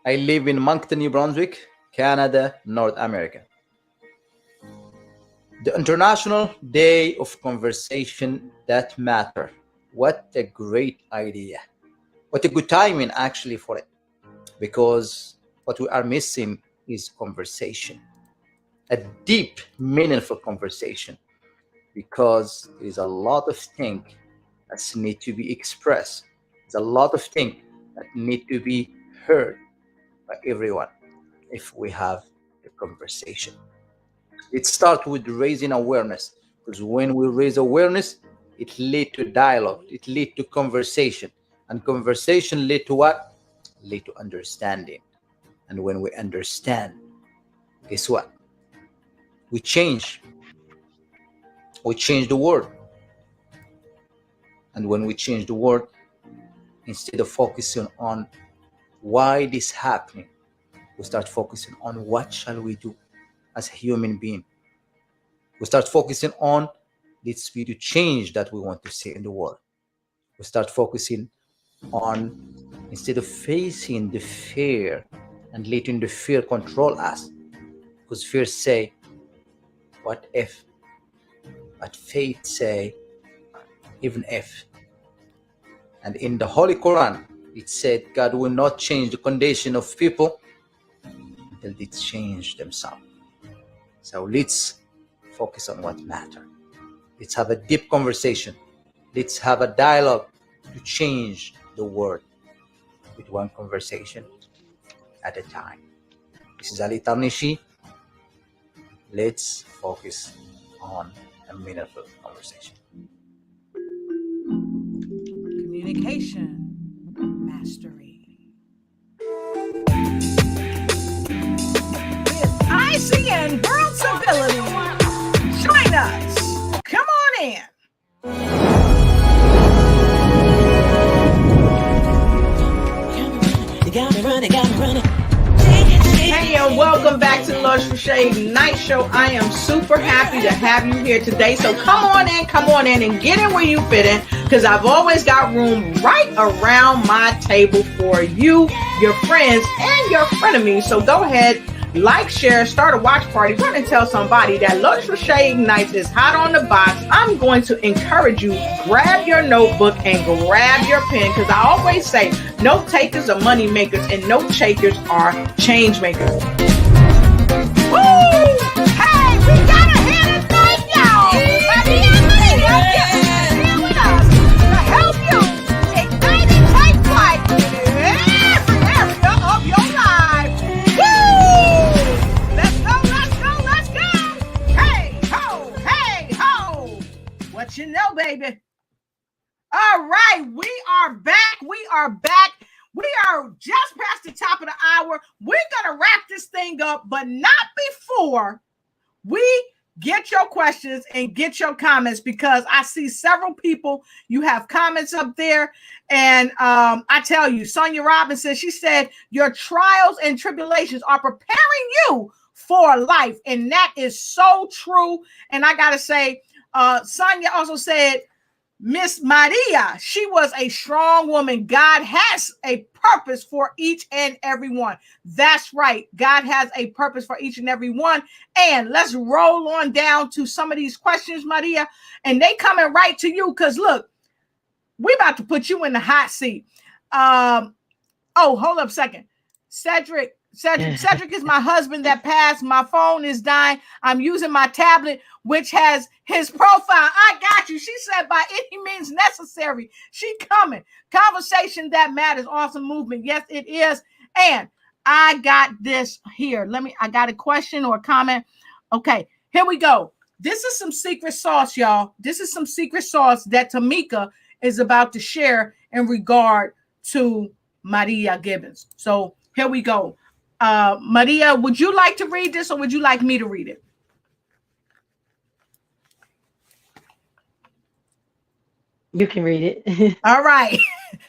I live in Moncton, New Brunswick, Canada, North America. The International Day of Conversation That Matter. What a great idea. What a good timing actually for it. Because what we are missing is conversation. A deep, meaningful conversation. Because there's a lot of things that need to be expressed. There's a lot of things that need to be heard by everyone if we have a conversation. It starts with raising awareness, because when we raise awareness, it leads to dialogue, it leads to conversation, and conversation leads to what? Lead to understanding. And when we understand, guess what? We change the world. And when we change the world, instead of focusing on why this happening, we start focusing on what shall we do as a human being. We start focusing on this be the change that we want to see in the world. We start focusing on, instead of facing the fear and letting the fear control us, because fear say, what if? But faith say, even if. And in the Holy Quran, it said God will not change the condition of people until they change themselves. So let's focus on what matters. Let's have a deep conversation. Let's have a dialogue to change the world with one conversation at a time. This is Ali Tarnishi. Let's focus on a meaningful conversation. Communication mastery. With ICN World Civility. Join us. Come on in. Hey, and welcome back to the Lotus Crochet Ignite Show. I am super happy to have you here today. So come on in and get in where you fit in, because I've always got room right around my table for you, your friends, and your frenemies. So go ahead, like, share, start a watch party, run and tell somebody that Lotus Crochet Ignites is hot on the box. I'm going to encourage you, grab your notebook and grab your pen, because I always say, note takers are money makers and note takers are change makers. Woo! Hey, we got a hit tonight, y'all! Here with us to help you ignite and take flight in every area of your life. Woo! Let's go! Hey ho! What you know, baby? All right, we are back. We are just past the top of the hour. We're going to wrap this thing up, but not before we get your questions and get your comments, because I see several people, you have comments up there. And I tell you, Sonia Robinson, she said, your trials and tribulations are preparing you for life. And that is so true. And I got to say, Sonia also said, Miss Maria, she was a strong woman. God has a purpose for each and every one. That's right. God has a purpose for each and every one. And let's roll on down to some of these questions, Maria. And they coming right to you, because look, we about to put you in the hot seat. Hold up a second. Cedric Cedric is my husband that passed. My phone is dying. I'm using my tablet, which has his profile. I got you. She said, by any means necessary. She coming. Conversation that matters. Awesome movement. Yes, it is. And I got this here. I got a question or a comment. Okay, here we go. This is some secret sauce, y'all. This is some secret sauce that Tamika is about to share in regard to Maria Gibbons. So here we go. Maria, would you like to read this or would you like me to read it? You can read it. All right.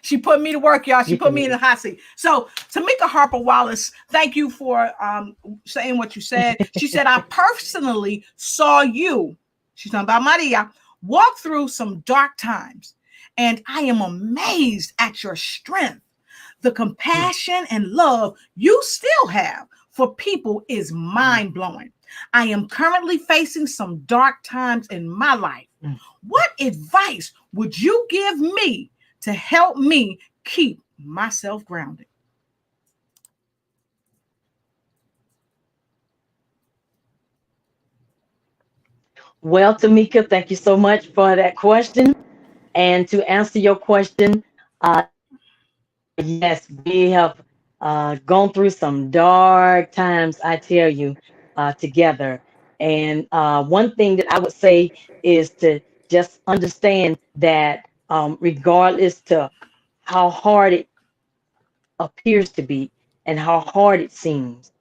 She put me to work, y'all. She put me in the hot seat. So Tamika Harper Wallace, thank you for saying what you said. She said, I personally saw you, she's talking about Maria, walk through some dark times, and I am amazed at your strength. The compassion and love you still have for people is mind-blowing. I am currently facing some dark times in my life. What advice would you give me to help me keep myself grounded? Well, Tamika, thank you so much for that question. And to answer your question, yes, we have gone through some dark times, I tell you, together. And one thing that I would say is to just understand that regardless to how hard it appears to be and how hard it seems,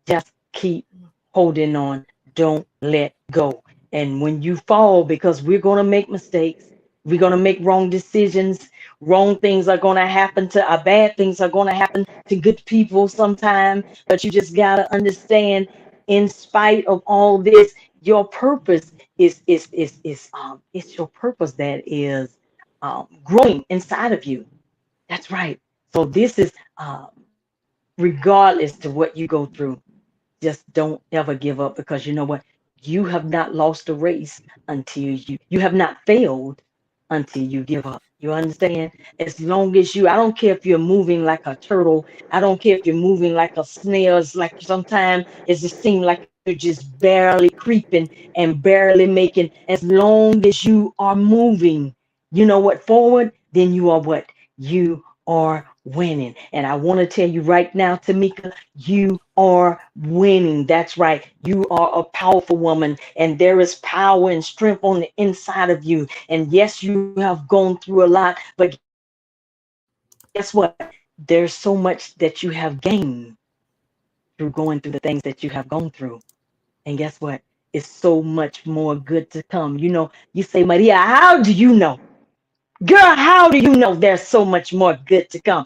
just keep holding on. Don't let go. And when you fall, because we're going to make mistakes, we're going to make wrong decisions. Wrong things are going to happen to bad things are going to happen to good people sometime. But you just got to understand, in spite of all this, your purpose is it's your purpose that is growing inside of you. That's right. So this is regardless to what you go through, just don't ever give up, because you know what? You have not lost a race until you have not failed until you give up. You understand? As long as I don't care if you're moving like a turtle. I don't care if you're moving like a snail. It's like sometimes it just seems like you're just barely creeping and barely making. As long as you are moving, you know what, forward, then you are what? You are winning. And I want to tell you right now, Tamika, you are winning. That's right. You are a powerful woman, and there is power and strength on the inside of you. And yes, you have gone through a lot, but guess what? There's so much that you have gained through going through the things that you have gone through. And guess what? It's so much more good to come. You know, you say, Maria, how do you know? Girl, how do you know there's so much more good to come?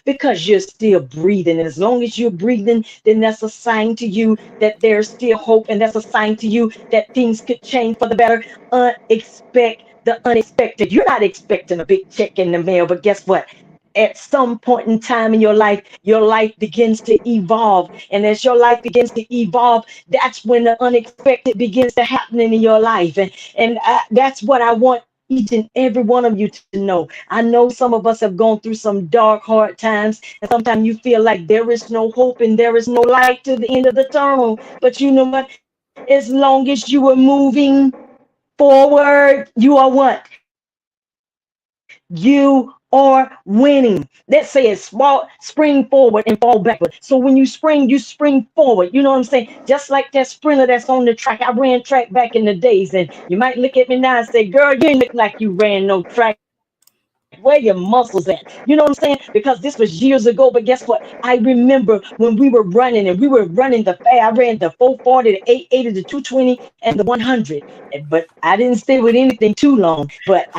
Because you're still breathing. And as long as you're breathing, then that's a sign to you that there's still hope. And that's a sign to you that things could change for the better. The unexpected. You're not expecting a big check in the mail, but guess what? At some point in time in your life begins to evolve. And as your life begins to evolve, that's when the unexpected begins to happen in your life. And that's what I want each and every one of you to know. I know some of us have gone through some dark, hard times, and sometimes you feel like there is no hope and there is no light to the end of the tunnel. But you know what? As long as you are moving forward, you are what? You are winning. Let's say it's small, spring forward and fall backward. So when you spring forward. You know what I'm saying? Just like that sprinter that's on the track. I ran track back in the days, and you might look at me now and say, girl, you ain't look like you ran no track. Where your muscles at? You know what I'm saying? Because this was years ago. But guess what? I remember when we were running, and we were running I ran the 440, the 880, the 220, and the 100. But I didn't stay with anything too long. But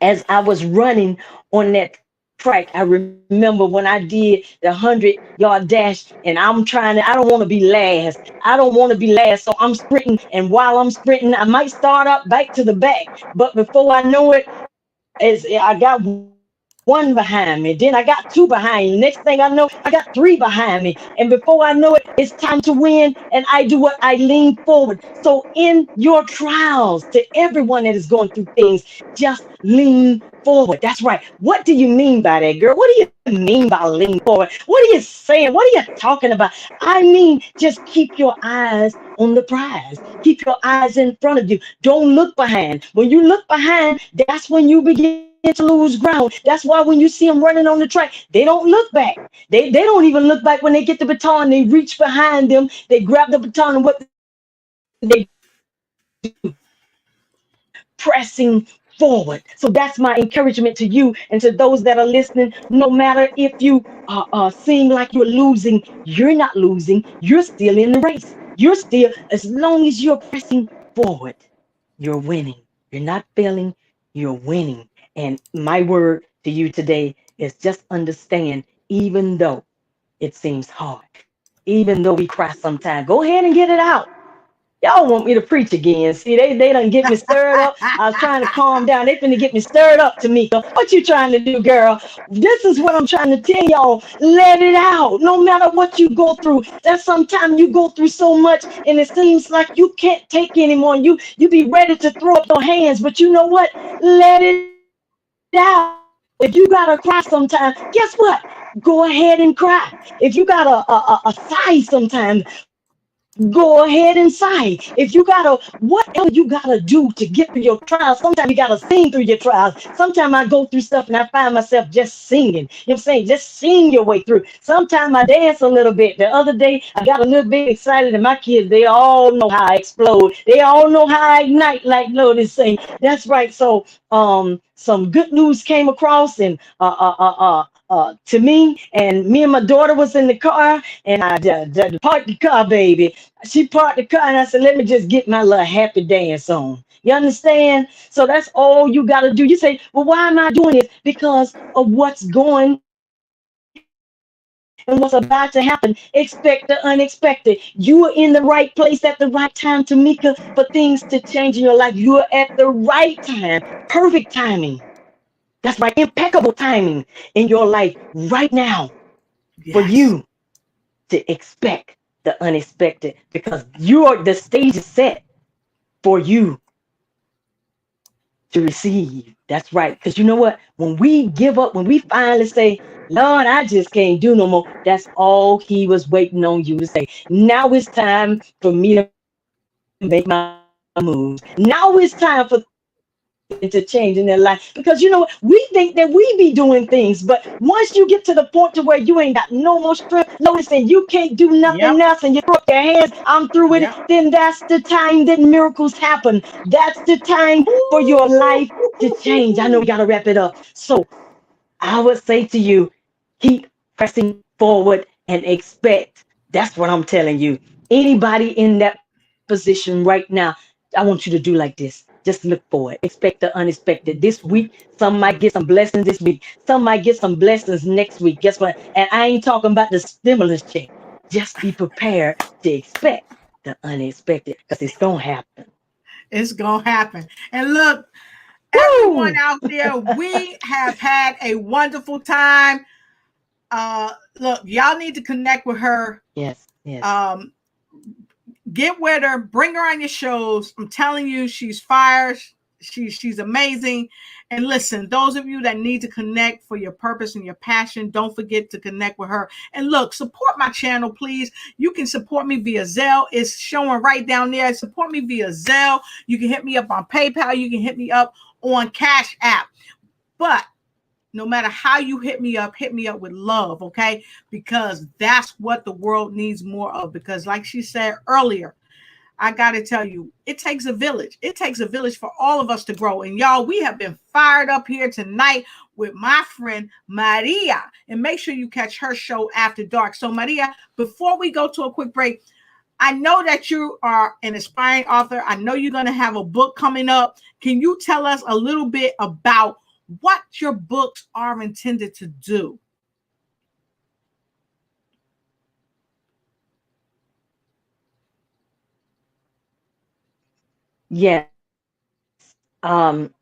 as I was running on that track, I remember when I did the 100-yard dash, and I don't want to be last. I don't want to be last. So I'm sprinting. And while I'm sprinting, I might start up back to the back. But before I know it, as I got one one behind me. Then I got two behind me. Next thing I know, I got three behind me. And before I know it, it's time to win. And I do what? I lean forward. So in your trials, to everyone that is going through things, just lean forward. That's right. What do you mean by that, girl? What do you mean by lean forward? What are you saying? What are you talking about? I mean, just keep your eyes on the prize. Keep your eyes in front of you. Don't look behind. When you look behind, that's when you begin to lose ground. That's why when you see them running on the track, they don't look back. They don't even look back when they get the baton. They reach behind them. They grab the baton, and what do? They keep pressing forward. So that's my encouragement to you and to those that are listening. No matter if you seem like you're losing, you're not losing. You're still in the race. You're still, as long as you're pressing forward, you're winning. You're not failing. You're winning. And my word to you today is just understand, even though it seems hard, even though we cry sometimes, go ahead and get it out. Y'all want me to preach again. See, they done get me stirred up. I was trying to calm down. They finna get me stirred up, Tamika. What you trying to do, girl? This is what I'm trying to tell y'all. Let it out. No matter what you go through. That sometimes you go through so much and it seems like you can't take anymore. You be ready to throw up your hands, but you know what? Let it out. If you gotta cry sometime, guess what? Go ahead and cry. If you gotta sigh sometimes, go ahead and sigh. If you gotta, whatever you gotta do to get through your trials. Sometimes you gotta sing through your trials. Sometimes I go through stuff and I find myself just singing. You know what I'm saying? Just sing your way through. Sometimes I dance a little bit. The other day I got a little bit excited, and my kids, they all know how I explode. They all know how I ignite, like Lotus say. That's right. So some good news came across, and to me, and me and my daughter was in the car, and I parked the car, baby. She parked the car, and I said, let me just get my little happy dance on. You understand? So that's all you got to do. You say, well, why am I doing this? Because of what's going and what's about to happen. Expect the unexpected. You are in the right place at the right time, Tamika, for things to change in your life. You are at the right time. Perfect timing. That's right. Impeccable timing in your life right now for you Yes. to expect the unexpected, because the stage is set for you to receive. That's right. Because you know what? When we give up, when we finally say, Lord, I just can't do no more, that's all he was waiting on you to say. Now it's time for me to make my moves. Now it's time for things to change in their life. Because you know what? We think that we be doing things, but once you get to the point to where you ain't got no more strength, noticing you can't do nothing else, and you throw up your hands, I'm through with it, Yep. then that's the time that Yep. miracles happen. That's the time for your life to change. I know we got to wrap it up. So I would say to you, keep pressing forward and expect. That's what I'm telling you. Anybody in that position right now, I want you to do like this. Just look for it. Expect the unexpected. This week, some might get some blessings this week. Some might get some blessings next week. Guess what? And I ain't talking about the stimulus check. Just be prepared to expect the unexpected, because it's going to happen. It's going to happen. And look, Woo! everyone out there, we have had a wonderful time. Look, y'all need to connect with her. Yes, yes. Um, get with her, bring her on your shows. I'm telling you, she's fire. She's amazing. And listen, those of you that need to connect for your purpose and your passion, don't forget to connect with her. And look, support my channel, please. You can support me via Zelle. It's showing right down there. Support me via Zelle. You can hit me up on PayPal. You can hit me up on Cash App. But no matter how you hit me up with love, okay? Because that's what the world needs more of. Because, like she said earlier, I got to tell you, it takes a village. It takes a village for all of us to grow. And y'all, we have been fired up here tonight with my friend Maria. And make sure you catch her show After Dark. So, Maria, before we go to a quick break, I know that you are an aspiring author. I know you're going to have a book coming up. Can you tell us a little bit about what your books are intended to do? Yes. Um,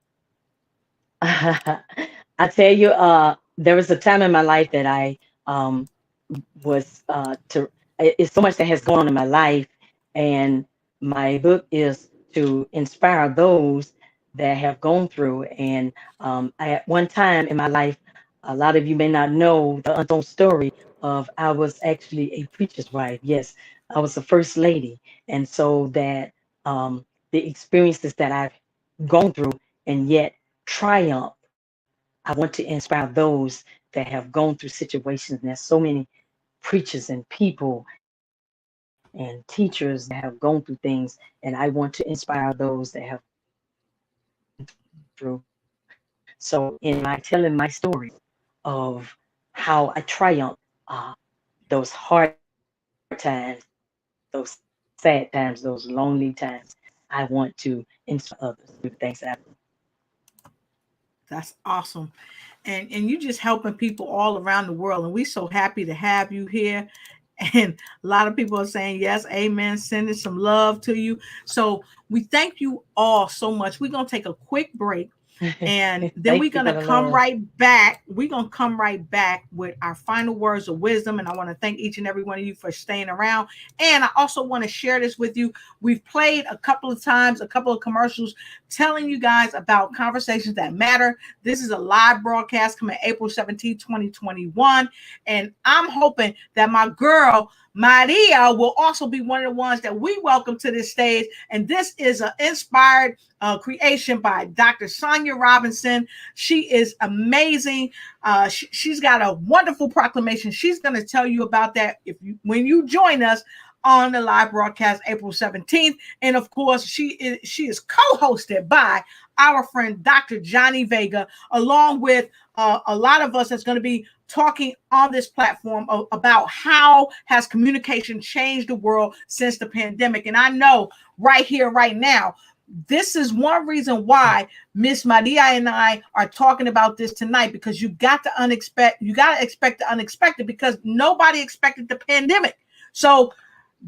I tell you, there was a time in my life that I um, was it's so much that has gone on in my life, and my book is to inspire those that have gone through. And at one time in my life, a lot of you may not know the untold story of I was actually a preacher's wife. Yes, I was the first lady, and so that the experiences that I've gone through and yet triumph. I want to inspire those that have gone through situations. And there's so many preachers and people and teachers that have gone through things, and I want to inspire those that have gone through. So in my telling my stories of how I triumphed those hard times, those sad times, those lonely times, I want to inspire others through the things that I've been through. That's awesome. And you just helping people all around the world. And we so happy to have you here. And a lot of people are saying yes, amen, sending some love to you. So we thank you all so much. We're going to take a quick break. And then Thank we're you going for to the come love. right back. We're going to come right back with our final words of wisdom. And I want to thank each and every one of you for staying around. And I also want to share this with you. We've played a couple of times, a couple of commercials telling you guys about conversations that matter. This is a live broadcast coming April 17th, 2021. And I'm hoping that my girl, Maria, will also be one of the ones that we welcome to this stage. And this is an inspired creation by Dr. Sonia Robinson. She is amazing. She's got a wonderful proclamation. She's going to tell you about that when you join us on the live broadcast April 17th. And of course, she is co-hosted by our friend Dr. Johnny Vega, along with a lot of us that's going to be talking on this platform about how has communication changed the world since the pandemic. And I know right here, right now, this is one reason why Miss Maria and I are talking about this tonight, because you got to expect the unexpected, because nobody expected the pandemic. So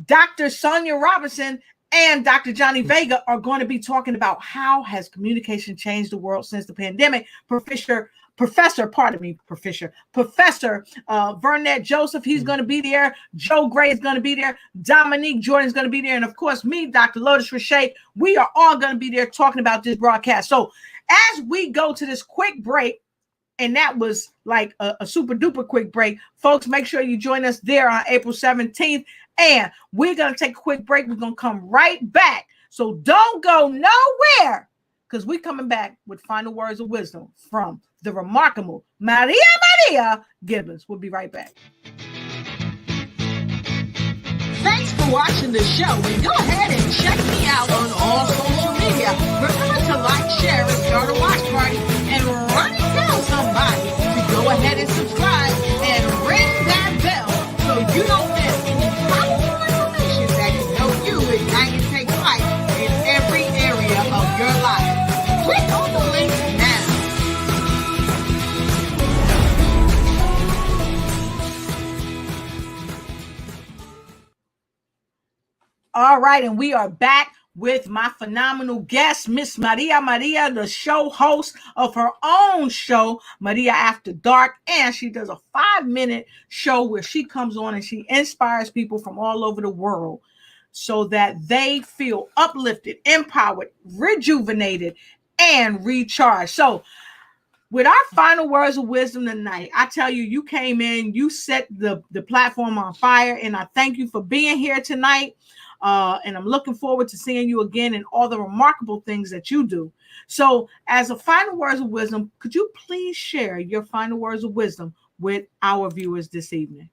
Dr. Sonia Robinson and Dr. Johnny Vega are going to be talking about how has communication changed the world since the pandemic. Professor Vernette Joseph, he's going to be there. Joe Gray is going to be there. Dominique Jordan is going to be there. And of course, me, Dr. Lotus Rashay, we are all going to be there talking about this broadcast. So as we go to this quick break, and that was like a super duper quick break, folks, make sure you join us there on April 17th. And we're going to take a quick break. We're going to come right back. So don't go nowhere, because we're coming back with final words of wisdom from the remarkable Maria Gibbons. We'll be right back. Thanks for watching the show, and go ahead and check me out on all social media. Remember to like, share, and start a watch party, and run and tell somebody to go ahead and subscribe and ring that bell so you don't miss any powerful information that can help you ignite and take flight in every area of your life. Click on the link now. All right, and we are back with my phenomenal guest, Miss Maria, the show host of her own show, Maria After Dark. And she does a 5-minute show where she comes on and she inspires people from all over the world so that they feel uplifted, empowered, rejuvenated, and recharged. So with our final words of wisdom tonight, I tell you, you came in, you set the platform on fire, and I thank you for being here tonight. And I'm looking forward to seeing you again and all the remarkable things that you do. So as a final words of wisdom, could you please share your final words of wisdom with our viewers this evening?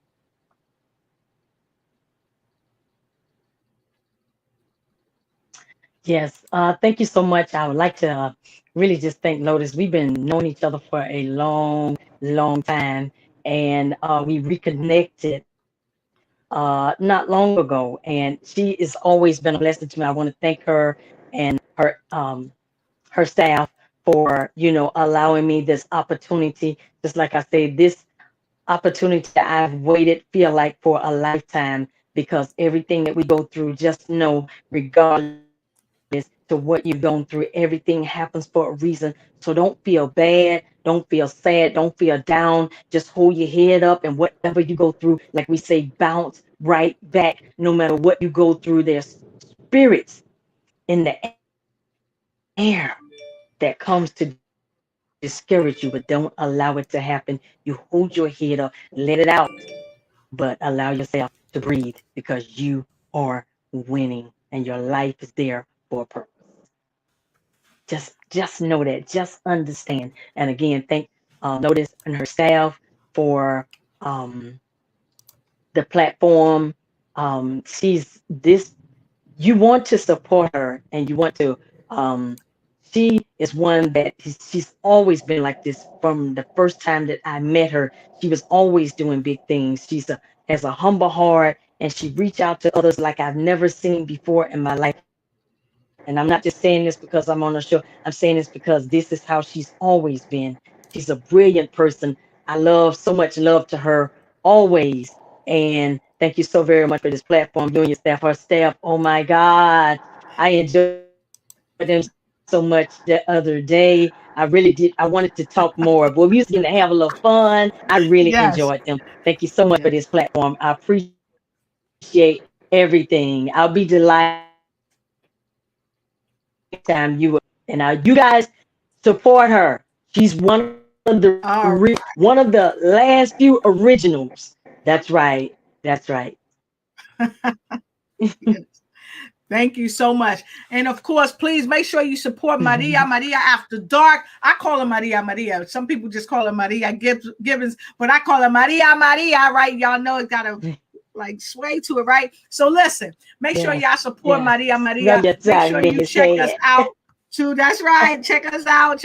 Yes, thank you so much. I would like to really just thank Lotus. We've been knowing each other for a long, long time, and we reconnected not long ago. And she has always been a blessing to me. I want to thank her and her staff for allowing me this opportunity. Just like I say, this opportunity I've waited feel like for a lifetime, because everything that we go through, just know, regardless, to to what you've gone through. Everything happens for a reason. So don't feel bad. Don't feel sad. Don't feel down. Just hold your head up, and whatever you go through, like we say, bounce right back. No matter what you go through, there's spirits in the air that comes to discourage you, but don't allow it to happen. You hold your head up, let it out, but allow yourself to breathe, because you are winning and your life is there for a purpose. Just know that. Just understand. And again, thank Notice and her staff for the platform. She's this. You want to support her, and you want to. She is one that she's always been like this from the first time that I met her. She was always doing big things. Has a humble heart, and she reached out to others like I've never seen before in my life. And I'm not just saying this because I'm on the show. I'm saying this because this is how she's always been. She's a brilliant person. I love so much love to her always. And thank you so very much for this platform. You and your staff, her staff. Oh my God, I enjoyed them so much the other day. I really did. I wanted to talk more, but we was going to have a little fun. I really enjoyed them. Thank you so much for this platform. I appreciate everything. I'll be delighted time you guys support her. She's one of the last few originals. That's right. Thank you so much. And of course, please make sure you support Maria After Dark. I call her Maria. Some people just call her Maria Gibbons, but I call her Maria, right? Y'all know it's got a like sway to it, right? So listen, make sure y'all support Maria. Make sure you check us out too. That's right. Check us out.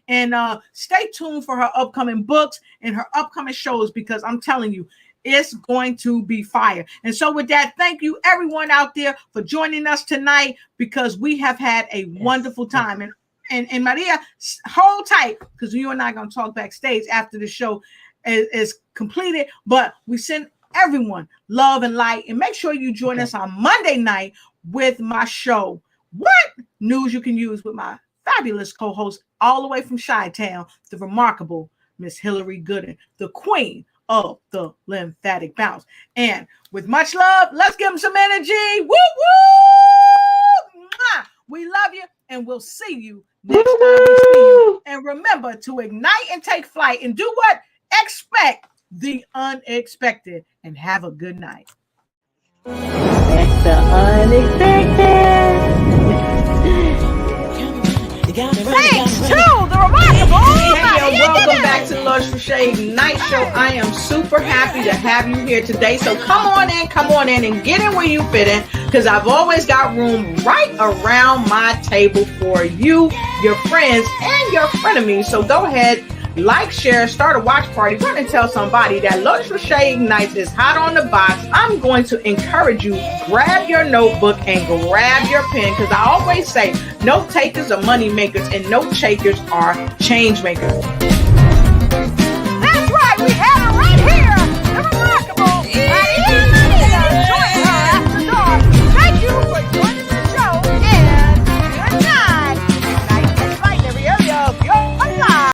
And stay tuned for her upcoming books and her upcoming shows, because I'm telling you, it's going to be fire. And so with that, thank you everyone out there for joining us tonight, because we have had a wonderful time. And Maria, hold tight, because you and I are going to talk backstage after the show is completed. But we send everyone love and light, and make sure you join us on Monday night with my show, What News You Can Use, with my fabulous co-host all the way from Chi-Town, the remarkable Miss Hillary Gooden, the queen of the lymphatic bounce. And with much love, let's give them some energy. Woo woo! Mwah! We love you, and we'll see you next time we see you. And remember to ignite and take flight, and do what? Expect the unexpected, and have a good night. Expect the unexpected. Thanks to the remarkable. Welcome back to Lush for Shade Night Show. I am super happy to have you here today. So come on in and get in where you fit in, because I've always got room right around my table for you, your friends, and your frenemies. So go ahead, like, share, start a watch party, run and tell somebody that Lush for Shade Nights is hot on the box. I'm going to encourage you, grab your notebook and grab your pen, because I always say note takers are money makers and note takers are change makers. That's right, we have it right here.